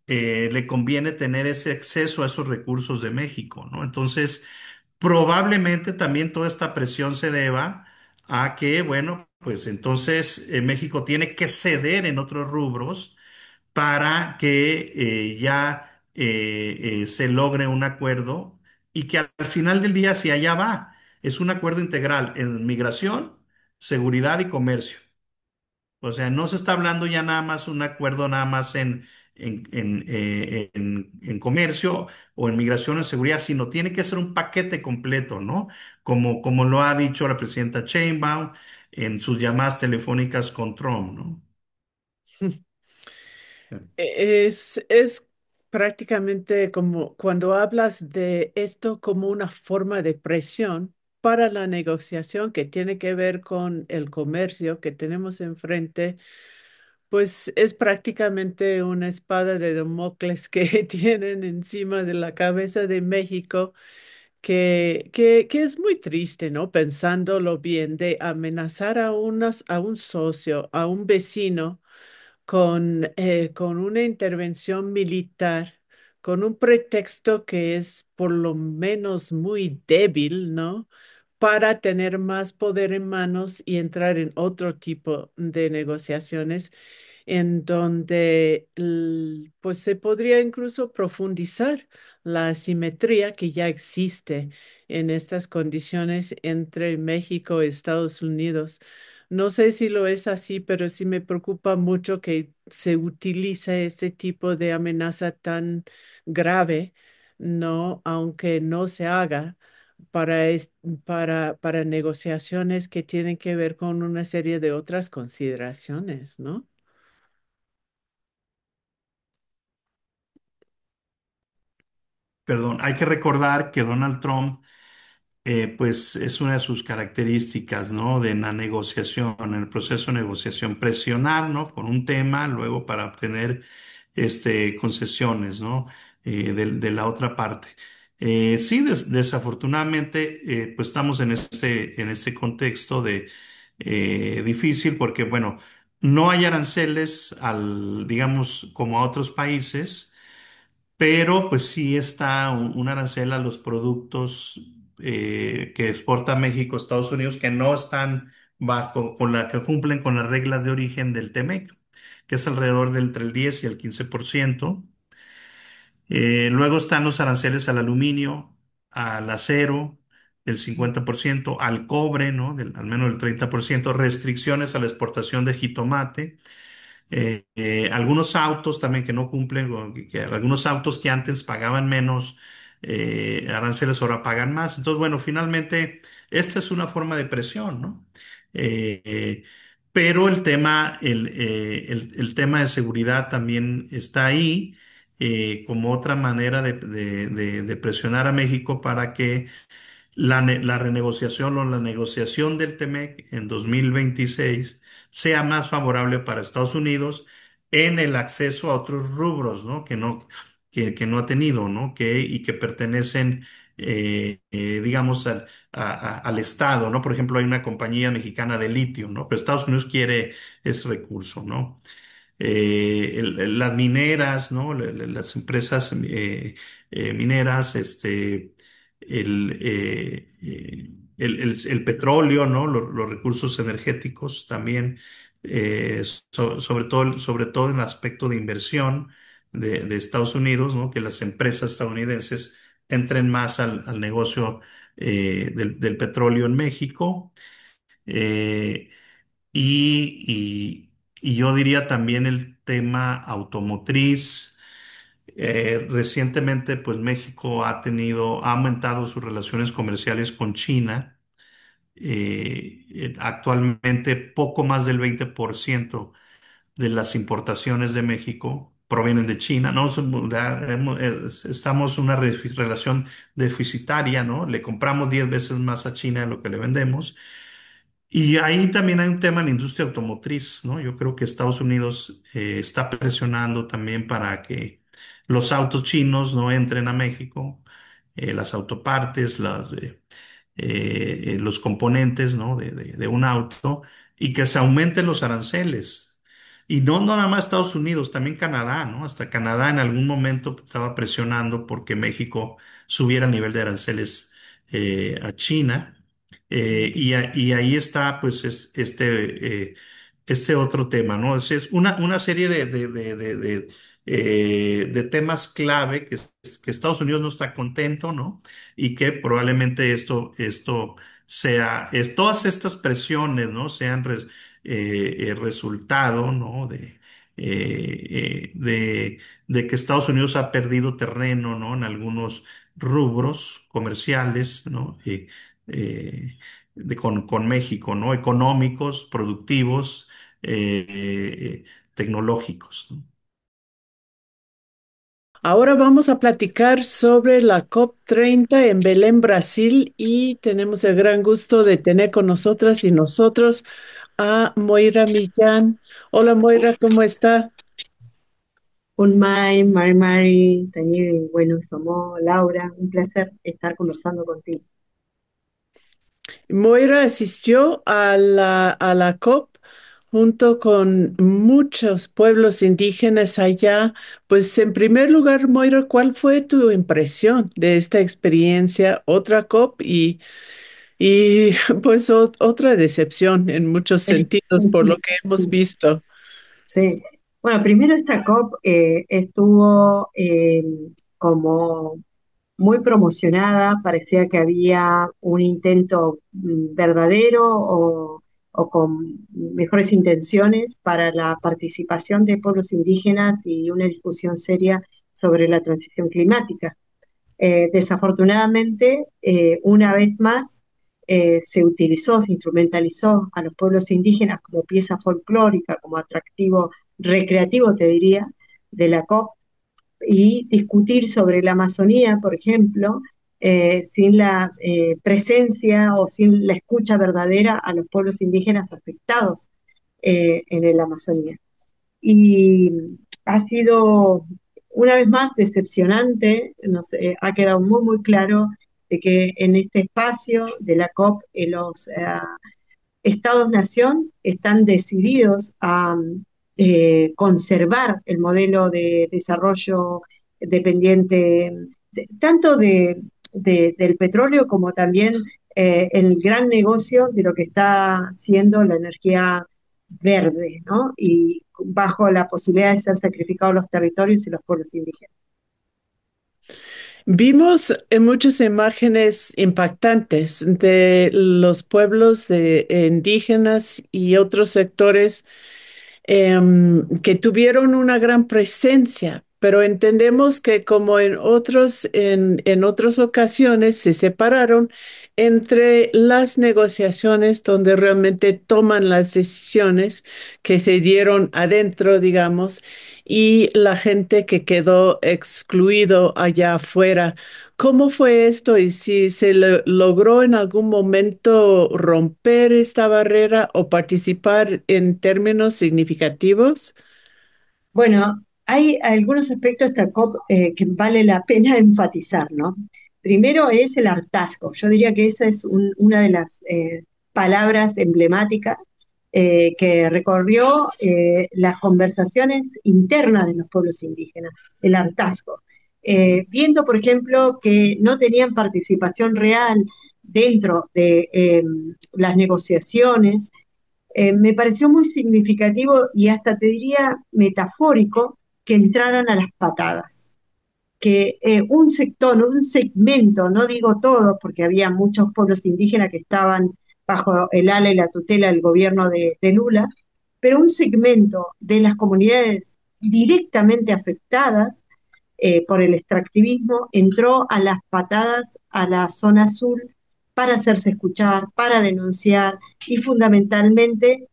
le conviene tener ese acceso a esos recursos de México, ¿no? Entonces, probablemente también toda esta presión se deba a que, bueno, pues entonces México tiene que ceder en otros rubros para que se logre un acuerdo y que al final del día, si allá va, es un acuerdo integral en migración, seguridad y comercio. O sea, no se está hablando ya nada más un acuerdo nada más en comercio o en migración o en seguridad, sino tiene que ser un paquete completo, ¿no? Como lo ha dicho la presidenta Sheinbaum en sus llamadas telefónicas con Trump, ¿no? Es prácticamente como cuando hablas de esto como una forma de presión para la negociación que tiene que ver con el comercio que tenemos enfrente, pues es prácticamente una espada de Damocles que tienen encima de la cabeza de México, que es muy triste, ¿no? Pensándolo bien, de amenazar a un socio, a un vecino con una intervención militar, con un pretexto que es por lo menos muy débil, ¿no? Para tener más poder en manos y entrar en otro tipo de negociaciones en donde pues se podría incluso profundizar la asimetría que ya existe en estas condiciones entre México y Estados Unidos. No sé si lo es así, pero sí me preocupa mucho que se utilice este tipo de amenaza tan grave, ¿no? Aunque no se haga para negociaciones que tienen que ver con una serie de otras consideraciones, ¿no? Perdón, hay que recordar que Donald Trump pues es una de sus características, ¿no? De la negociación, en el proceso de negociación, presionar, ¿no? Con un tema, luego para obtener concesiones, ¿no? De la otra parte. Sí, desafortunadamente, pues estamos en este contexto de difícil porque, bueno, no hay aranceles digamos, como a otros países, pero pues sí está un arancel a los productos que exporta México a Estados Unidos que no están que cumplen con las reglas de origen del TEMEC, que es alrededor de entre el 10 y el 15%. Luego están los aranceles al aluminio, al acero del 50%, al cobre, ¿no? Al menos del 30%, restricciones a la exportación de jitomate. Algunos autos también que no cumplen, algunos autos que antes pagaban menos aranceles ahora pagan más. Entonces, bueno, finalmente, esta es una forma de presión, ¿no? Pero el tema de seguridad también está ahí como otra manera de presionar a México para que la renegociación o la negociación del TEMEC en 2026 sea más favorable para Estados Unidos en el acceso a otros rubros, ¿no? que no ha tenido, ¿no? Y que pertenecen, digamos, al Estado, ¿no? Por ejemplo, hay una compañía mexicana de litio, ¿no? Pero Estados Unidos quiere ese recurso, ¿no? Las mineras, ¿no? Las empresas mineras, el petróleo, ¿no? Los recursos energéticos también, sobre todo en el aspecto de inversión de Estados Unidos, ¿no? Que las empresas estadounidenses entren más al negocio del petróleo en México. Eh, y yo diría también el tema automotriz. Recientemente, pues México ha aumentado sus relaciones comerciales con China. Actualmente, poco más del 20% de las importaciones de México provienen de China, ¿no? Estamos en una relación deficitaria, ¿no? Le compramos 10 veces más a China de lo que le vendemos. Y ahí también hay un tema en la industria automotriz, ¿no? Yo creo que Estados Unidos está presionando también para que los autos chinos no entren a México, las autopartes, los componentes, ¿no? de un auto y que se aumenten los aranceles. Y no nada más Estados Unidos, también Canadá, ¿no? Hasta Canadá en algún momento estaba presionando porque México subiera el nivel de aranceles a China. Y ahí está, pues, este otro tema, ¿no? Es una serie de temas clave que Estados Unidos no está contento, ¿no? Y que probablemente esto todas estas presiones, ¿no? Sean resultado, ¿no? De que Estados Unidos ha perdido terreno, ¿no? En algunos rubros comerciales, ¿no? Con México, ¿no? Económicos, productivos, tecnológicos, ¿no? Ahora vamos a platicar sobre la COP30 en Belén, Brasil, y tenemos el gran gusto de tener con nosotras y nosotros a Moira Millán. Hola Moira, ¿cómo está? Un Mai, Mari, Tañer, bueno, somos Laura, un placer estar conversando contigo. Moira asistió a la COP junto con muchos pueblos indígenas allá. Pues en primer lugar, Moira, ¿cuál fue tu impresión de esta experiencia? Otra COP y pues otra decepción en muchos sentidos por lo que hemos visto. Sí, bueno, primero esta COP estuvo como muy promocionada, parecía que había un intento verdadero o con mejores intenciones para la participación de pueblos indígenas y una discusión seria sobre la transición climática. Desafortunadamente, una vez más, se utilizó, se instrumentalizó a los pueblos indígenas como pieza folclórica, como atractivo recreativo, te diría, de la COP, y discutir sobre la Amazonía, por ejemplo, sin la presencia o sin la escucha verdadera a los pueblos indígenas afectados en la Amazonía. Y ha sido una vez más decepcionante, no sé, ha quedado muy, muy claro de que en este espacio de la COP los estados-nación están decididos a conservar el modelo de desarrollo dependiente tanto del petróleo como también el gran negocio de lo que está siendo la energía verde, ¿no? Y bajo la posibilidad de ser sacrificados los territorios y los pueblos indígenas. Vimos muchas imágenes impactantes de los pueblos de indígenas y otros sectores que tuvieron una gran presencia, pero entendemos que como en otras ocasiones se separaron entre las negociaciones donde realmente toman las decisiones que se dieron adentro, digamos, y la gente que quedó excluido allá afuera. ¿Cómo fue esto y si se logró en algún momento romper esta barrera o participar en términos significativos? Bueno, Hay algunos aspectos de esta COP que vale la pena enfatizar, ¿no? Primero es el hartazgo. Yo diría que esa es una de las palabras emblemáticas que recorrió las conversaciones internas de los pueblos indígenas, el hartazgo. Viendo, por ejemplo, que no tenían participación real dentro de las negociaciones, me pareció muy significativo y hasta te diría metafórico que entraran a las patadas, que un sector, un segmento, no digo todo, porque había muchos pueblos indígenas que estaban bajo el ala y la tutela del gobierno de Lula, pero un segmento de las comunidades directamente afectadas por el extractivismo entró a las patadas a la zona azul para hacerse escuchar, para denunciar y fundamentalmente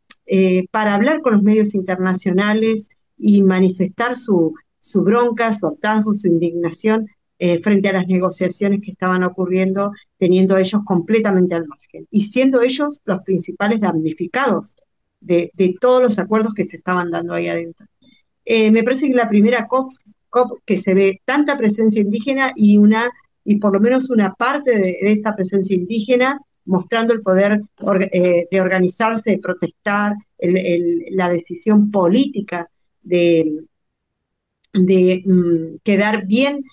para hablar con los medios internacionales y manifestar su bronca, su hartazgo, su indignación frente a las negociaciones que estaban ocurriendo, teniendo a ellos completamente al margen y siendo ellos los principales damnificados de todos los acuerdos que se estaban dando ahí adentro. Me parece que la primera COP que se ve tanta presencia indígena y por lo menos una parte de esa presencia indígena mostrando el poder de organizarse, de protestar, la decisión política de, de quedar bien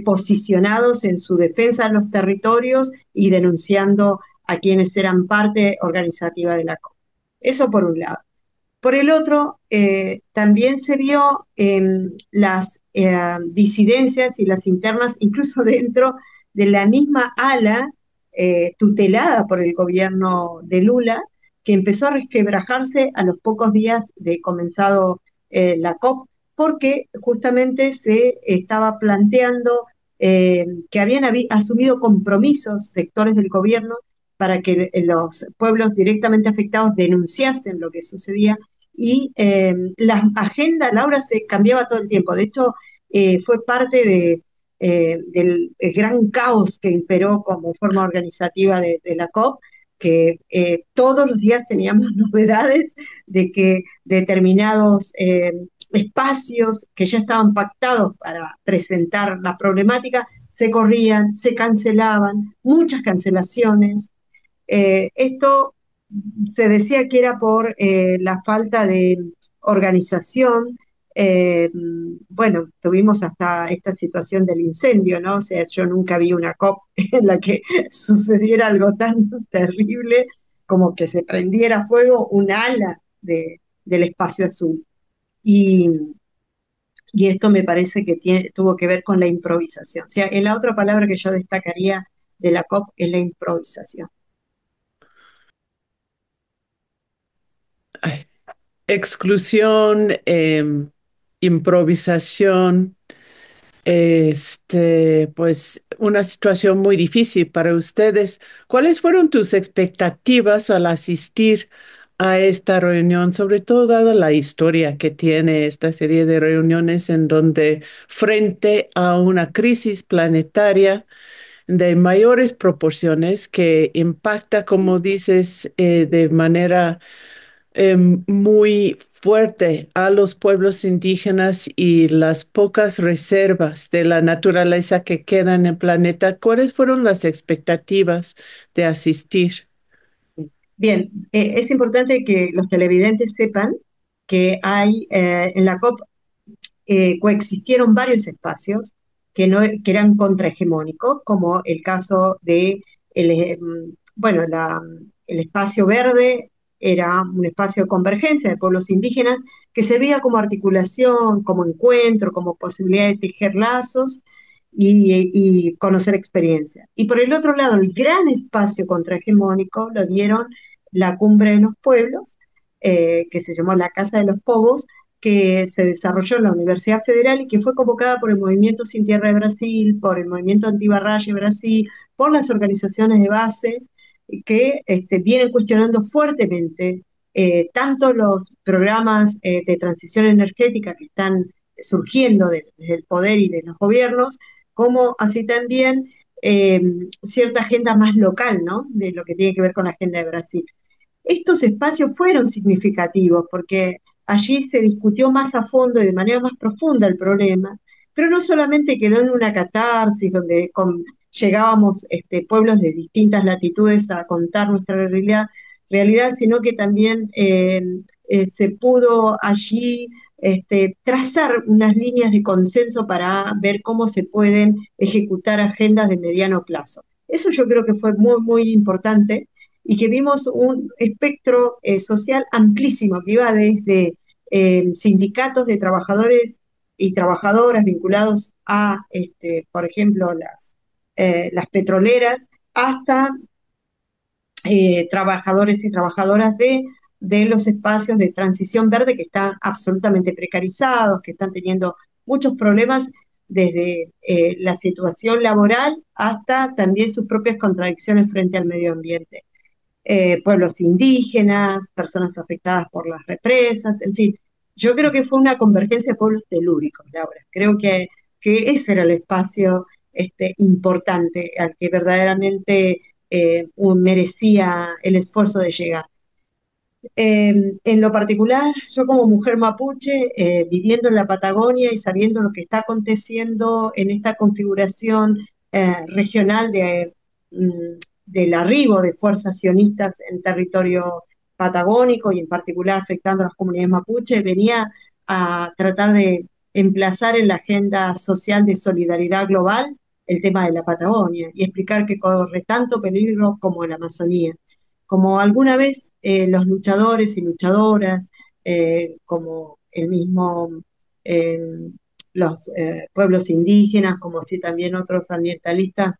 posicionados en su defensa de los territorios y denunciando a quienes eran parte organizativa de la COP. Eso por un lado. Por el otro, también se vio las disidencias y las internas, incluso dentro de la misma ala tutelada por el gobierno de Lula, que empezó a resquebrajarse a los pocos días de comenzado la COP, porque justamente se estaba planteando que habían asumido compromisos sectores del gobierno para que los pueblos directamente afectados denunciasen lo que sucedía y la agenda, Laura, se cambiaba todo el tiempo. De hecho, fue parte del gran caos que imperó como forma organizativa de la COP, que todos los días teníamos novedades de que determinados espacios que ya estaban pactados para presentar la problemática se corrían, se cancelaban, muchas cancelaciones. Esto se decía que era por la falta de organización. Bueno, tuvimos hasta esta situación del incendio, ¿no? O sea, yo nunca vi una COP en la que sucediera algo tan terrible como que se prendiera fuego un ala del espacio azul. Y, y esto me parece que tuvo que ver con la improvisación. O sea, la otra palabra que yo destacaría de la COP es la improvisación. Ay, exclusión, improvisación, pues una situación muy difícil para ustedes. ¿Cuáles fueron tus expectativas al asistir a esta reunión, sobre todo dada la historia que tiene esta serie de reuniones en donde frente a una crisis planetaria de mayores proporciones que impacta, como dices, de manera muy fuerte a los pueblos indígenas y las pocas reservas de la naturaleza que quedan en el planeta? ¿Cuáles fueron las expectativas de asistir? Bien, es importante que los televidentes sepan que hay en la COP coexistieron varios espacios que eran contrahegemónicos, como el caso de bueno, el espacio verde era un espacio de convergencia de pueblos indígenas que servía como articulación, como encuentro, como posibilidad de tejer lazos y conocer experiencias. Y por el otro lado, el gran espacio contrahegemónico lo dieron la Cumbre de los Pueblos, que se llamó la Casa de los Povos, que se desarrolló en la Universidad Federal y que fue convocada por el Movimiento Sin Tierra de Brasil, por el Movimiento Antibarraje de Brasil, por las organizaciones de base que vienen cuestionando fuertemente tanto los programas de transición energética que están surgiendo desde el poder y de los gobiernos, como así también cierta agenda más local, ¿no? De lo que tiene que ver con la agenda de Brasil. Estos espacios fueron significativos porque allí se discutió más a fondo y de manera más profunda el problema, pero no solamente quedó en una catarsis donde llegábamos pueblos de distintas latitudes a contar nuestra realidad, sino que también se pudo allí trazar unas líneas de consenso para ver cómo se pueden ejecutar agendas de mediano plazo. Eso yo creo que fue muy, muy importante y que vimos un espectro social amplísimo que iba desde sindicatos de trabajadores y trabajadoras vinculados a, por ejemplo, las petroleras, hasta trabajadores y trabajadoras de los espacios de transición verde que están absolutamente precarizados, que están teniendo muchos problemas desde la situación laboral hasta también sus propias contradicciones frente al medio ambiente. Pueblos indígenas, personas afectadas por las represas, en fin. Yo creo que fue una convergencia de pueblos telúricos, Laura. Creo que ese era el espacio importante al que verdaderamente merecía el esfuerzo de llegar. En lo particular, yo como mujer mapuche, viviendo en la Patagonia y sabiendo lo que está aconteciendo en esta configuración regional del arribo de fuerzas sionistas en territorio patagónico y en particular afectando a las comunidades mapuche, venía a tratar de emplazar en la agenda social de solidaridad global el tema de la Patagonia y explicar que corre tanto peligro como la Amazonía. Como alguna vez los luchadores y luchadoras, como el mismo eh, los pueblos indígenas, como así también otros ambientalistas,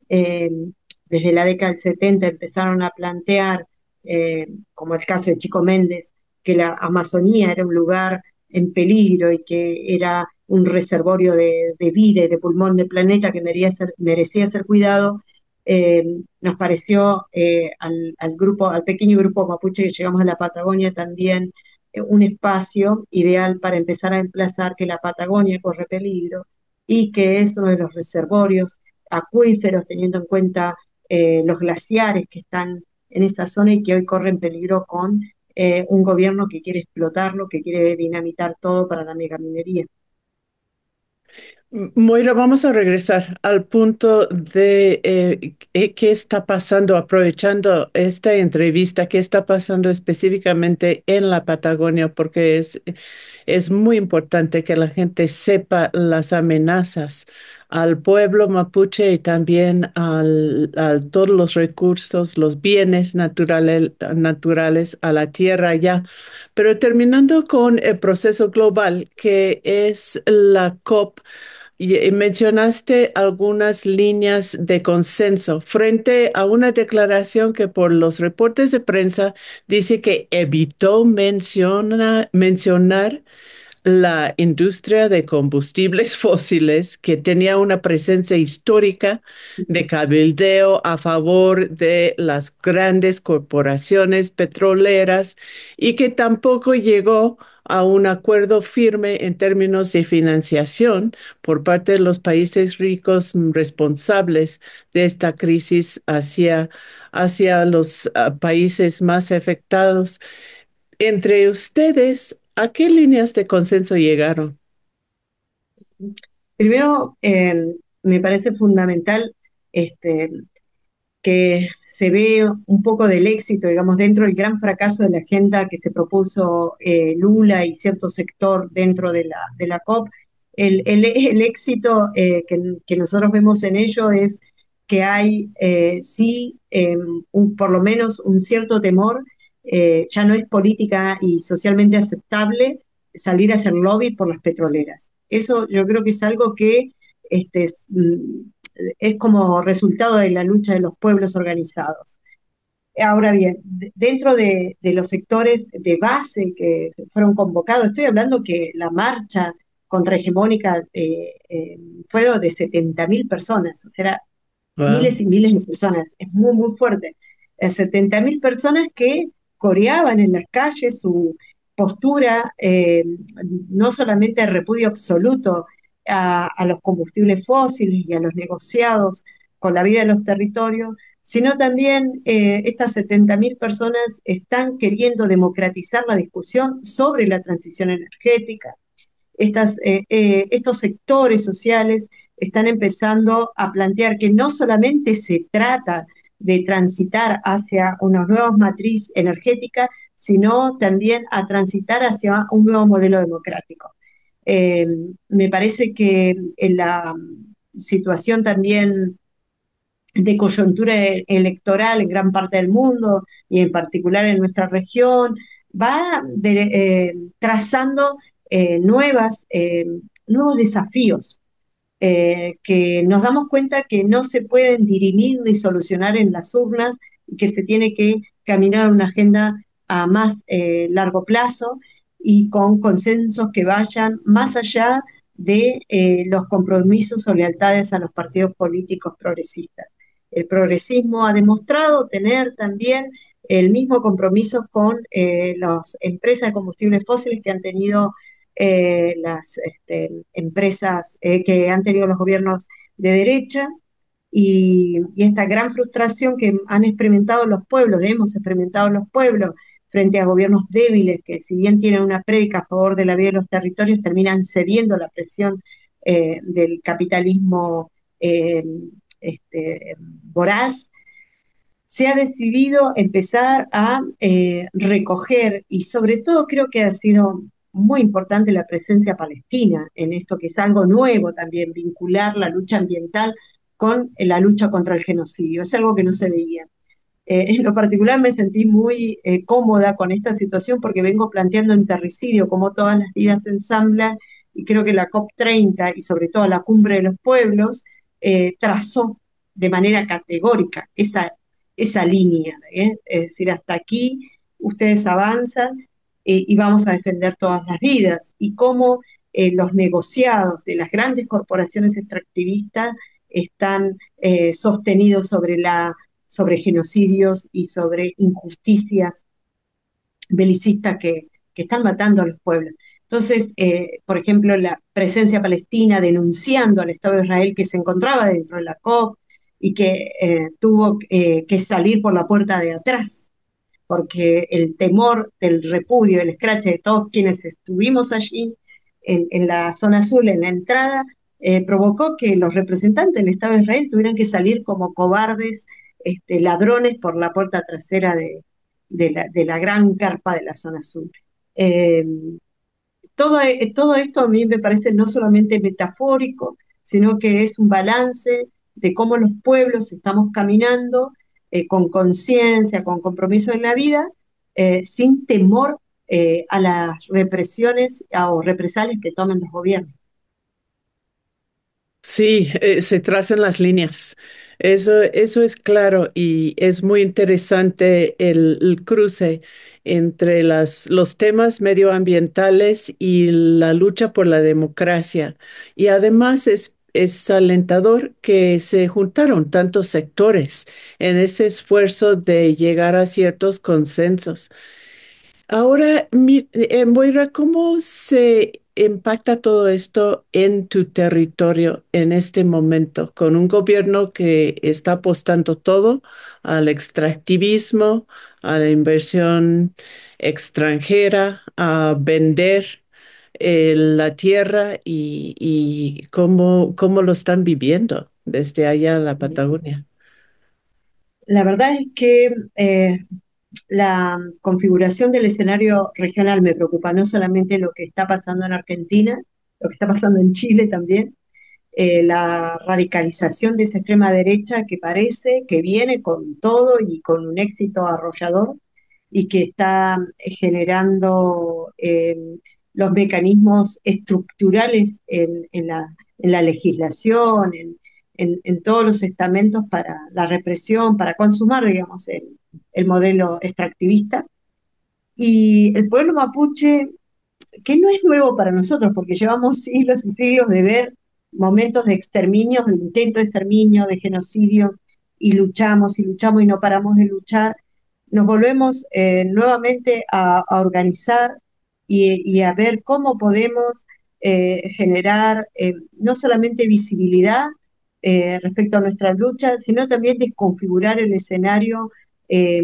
eh, desde la década del 70 empezaron a plantear, como el caso de Chico Méndez, que la Amazonía era un lugar en peligro y que era un reservorio de vida y de pulmón del planeta que merecía ser cuidado. Nos pareció al pequeño grupo mapuche que llegamos a la Patagonia también un espacio ideal para empezar a emplazar que la Patagonia corre peligro y que es uno de los reservorios acuíferos, teniendo en cuenta los glaciares que están en esa zona y que hoy corren peligro con un gobierno que quiere explotarlo, que quiere dinamitar todo para la megaminería. Moira, vamos a regresar al punto de qué está pasando, aprovechando esta entrevista, qué está pasando específicamente en la Patagonia, porque es muy importante que la gente sepa las amenazas al pueblo mapuche y también a todos los recursos, los bienes naturales a la tierra allá. Pero terminando con el proceso global, que es la COP. Y mencionaste algunas líneas de consenso frente a una declaración que por los reportes de prensa dice que evitó mencionar la industria de combustibles fósiles, que tenía una presencia histórica de cabildeo a favor de las grandes corporaciones petroleras y que tampoco llegó a un acuerdo firme en términos de financiación por parte de los países ricos responsables de esta crisis hacia los países más afectados. Entre ustedes, ¿a qué líneas de consenso llegaron? Primero, me parece fundamental este, que se ve un poco del éxito, digamos, dentro del gran fracaso de la agenda que se propuso Lula y cierto sector dentro de la COP. El éxito que nosotros vemos en ello es que hay sí por lo menos un cierto temor, ya no es política y socialmente aceptable salir a hacer lobby por las petroleras. Eso yo creo que es algo que es como resultado de la lucha de los pueblos organizados. Ahora bien, dentro de los sectores de base que fueron convocados, estoy hablando que la marcha contrahegemónica fue de 70.000 personas, o sea, Wow. miles y miles de personas, es muy, muy fuerte. 70.000 personas que coreaban en las calles su postura, no solamente de repudio absoluto a los combustibles fósiles y a los negociados con la vida de los territorios, sino también estas 70.000 personas están queriendo democratizar la discusión sobre la transición energética. Estos sectores sociales están empezando a plantear que no solamente se trata de transitar hacia una nueva matriz energética, sino también a transitar hacia un nuevo modelo democrático. Eh, Me parece que en la situación también de coyuntura electoral en gran parte del mundo y en particular en nuestra región, va trazando nuevos desafíos que nos damos cuenta que no se pueden dirimir ni solucionar en las urnas y que se tiene que caminar una agenda a más largo plazo y con consensos que vayan más allá de los compromisos o lealtades a los partidos políticos progresistas. El progresismo ha demostrado tener también el mismo compromiso con las empresas de combustibles fósiles que han tenido las empresas que han tenido los gobiernos de derecha y esta gran frustración que han experimentado los pueblos, hemos experimentado los pueblos frente a gobiernos débiles que si bien tienen una prédica a favor de la vida de los territorios, terminan cediendo a la presión del capitalismo eh, voraz. Se ha decidido empezar a recoger y sobre todo creo que ha sido muy importante la presencia palestina en esto, que es algo nuevo también, vincular la lucha ambiental con la lucha contra el genocidio. Es algo que no se veía. En lo particular me sentí muy cómoda con esta situación porque vengo planteando en terricidio cómo todas las vidas se ensamblan y creo que la COP30 y sobre todo la Cumbre de los Pueblos trazó de manera categórica esa línea, es decir, hasta aquí ustedes avanzan y vamos a defender todas las vidas y cómo los negociados de las grandes corporaciones extractivistas están sostenidos sobre genocidios y sobre injusticias belicistas que están matando a los pueblos. Entonces, por ejemplo, la presencia palestina denunciando al Estado de Israel que se encontraba dentro de la COP y que tuvo que salir por la puerta de atrás, porque el temor del repudio, el escrache de todos quienes estuvimos allí en la zona azul, en la entrada, provocó que los representantes del Estado de Israel tuvieran que salir como cobardes, ladrones por la puerta trasera de la gran carpa de la zona azul. Eh, todo esto a mí me parece no solamente metafórico, sino que es un balance de cómo los pueblos estamos caminando con conciencia, con compromiso en la vida, sin temor a las represiones o represalias que tomen los gobiernos. Sí, se trazan las líneas. Eso es claro y es muy interesante el cruce entre los temas medioambientales y la lucha por la democracia. Y además es alentador que se juntaron tantos sectores en ese esfuerzo de llegar a ciertos consensos. Ahora, Moira, ¿cómo se impacta todo esto en tu territorio en este momento, con un gobierno que está apostando todo al extractivismo, a la inversión extranjera, a vender la tierra y cómo lo están viviendo desde allá a la Patagonia? La verdad es que la configuración del escenario regional me preocupa, no solamente lo que está pasando en Argentina, lo que está pasando en Chile también, la radicalización de esa extrema derecha que parece que viene con todo y con un éxito arrollador y que está generando los mecanismos estructurales en la legislación, en todos los estamentos para la represión, para consumar, digamos, el modelo extractivista. Y el pueblo mapuche que no es nuevo para nosotros, porque llevamos siglos y siglos de ver momentos de exterminio, de intento de exterminio, de genocidio, y luchamos y no paramos de luchar, nos volvemos nuevamente a organizar y a ver cómo podemos generar no solamente visibilidad, respecto a nuestra lucha, sino también desconfigurar el escenario eh,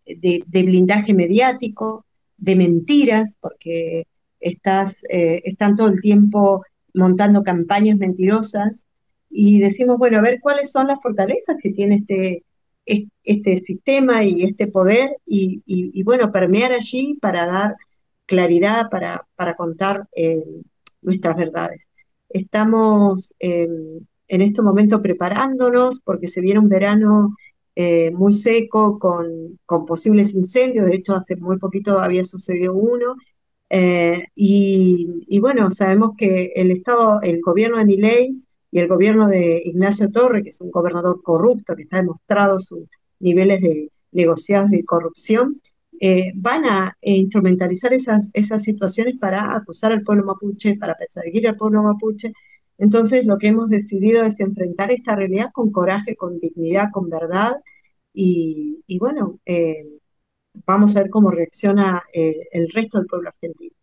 de blindaje mediático, de mentiras, porque están todo el tiempo montando campañas mentirosas y decimos, bueno, a ver cuáles son las fortalezas que tiene este sistema y este poder y bueno, permear allí para dar claridad, para contar nuestras verdades. Estamos en este momento preparándonos porque se viene un verano muy seco con posibles incendios, de hecho hace muy poquito había sucedido uno, y bueno, sabemos que el gobierno de Milei y el gobierno de Ignacio Torre, que es un gobernador corrupto, que está demostrado sus niveles de negociados de corrupción, van a instrumentalizar esas situaciones para acusar al pueblo mapuche, para perseguir al pueblo mapuche. Entonces, lo que hemos decidido es enfrentar esta realidad con coraje, con dignidad, con verdad, y bueno, vamos a ver cómo reacciona el resto del pueblo argentino.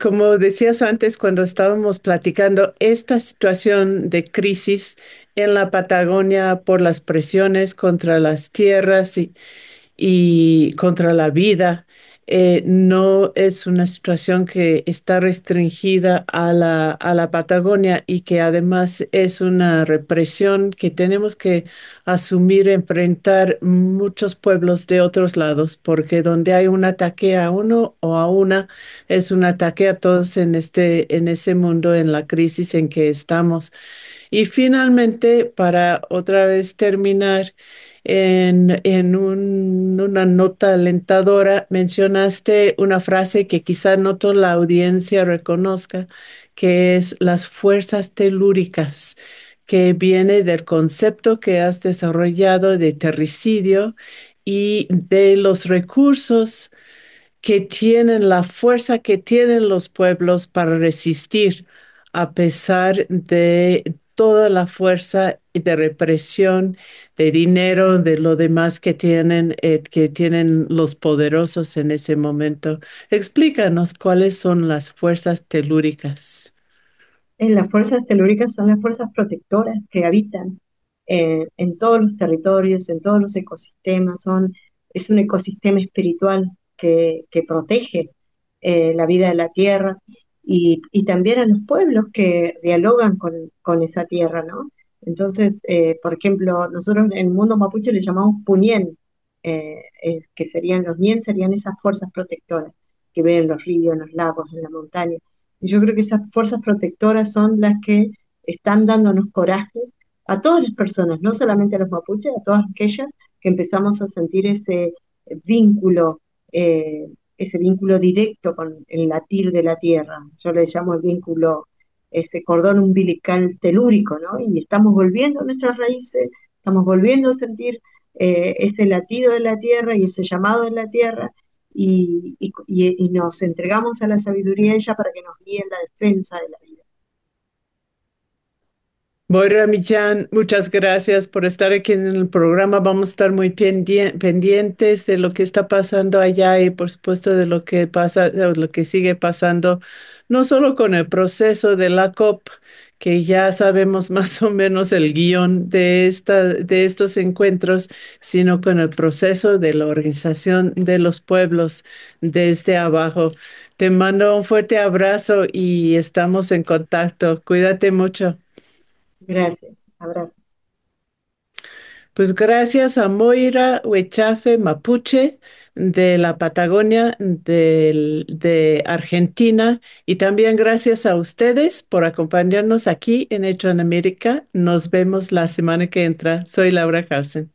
Como decías antes, cuando estábamos platicando, esta situación de crisis en la Patagonia por las presiones contra las tierras y contra la vida, no es una situación que está restringida a a la Patagonia y que además es una represión que tenemos que asumir, enfrentar muchos pueblos de otros lados, porque donde hay un ataque a uno o a una, es un ataque a todos en ese mundo, en la crisis en que estamos. Y finalmente, para otra vez terminar una nota alentadora, mencionaste una frase que quizá no toda la audiencia reconozca, que es las fuerzas telúricas, que viene del concepto que has desarrollado de terricidio y de los recursos que tienen la fuerza que tienen los pueblos para resistir a pesar de toda la fuerza de represión, de dinero, de lo demás que tienen los poderosos en ese momento. Explícanos cuáles son las fuerzas telúricas. Las fuerzas telúricas son las fuerzas protectoras que habitan en todos los territorios, en todos los ecosistemas. Es un ecosistema espiritual que protege la vida de la tierra y también a los pueblos que dialogan con esa tierra, ¿no? Entonces, por ejemplo, nosotros en el mundo mapuche le llamamos Puñén, que serían los Ñen, serían esas fuerzas protectoras que ven en los ríos, en los lagos, en la montaña. Y yo creo que esas fuerzas protectoras son las que están dándonos corajes a todas las personas, no solamente a los mapuches, a todas aquellas que empezamos a sentir vínculo, eh, ese vínculo directo con el latir de la tierra. Yo le llamo el vínculo, ese cordón umbilical telúrico, ¿no? Y estamos volviendo a nuestras raíces, estamos volviendo a sentir ese latido de la tierra y ese llamado de la tierra y nos entregamos a la sabiduría de ella para que nos guíe en la defensa de la vida. Moira Millán, muchas gracias por estar aquí en el programa. Vamos a estar muy pendientes de lo que está pasando allá y por supuesto de lo que pasa, de lo que sigue pasando, no solo con el proceso de la COP, que ya sabemos más o menos el guión de estos encuentros, sino con el proceso de la organización de los pueblos desde abajo. Te mando un fuerte abrazo y estamos en contacto. Cuídate mucho. Gracias, abrazo. Pues gracias a Moira Huechafe Mapuche de la Patagonia de Argentina y también gracias a ustedes por acompañarnos aquí en Hecho en América. Nos vemos la semana que entra. Soy Laura Carlsen.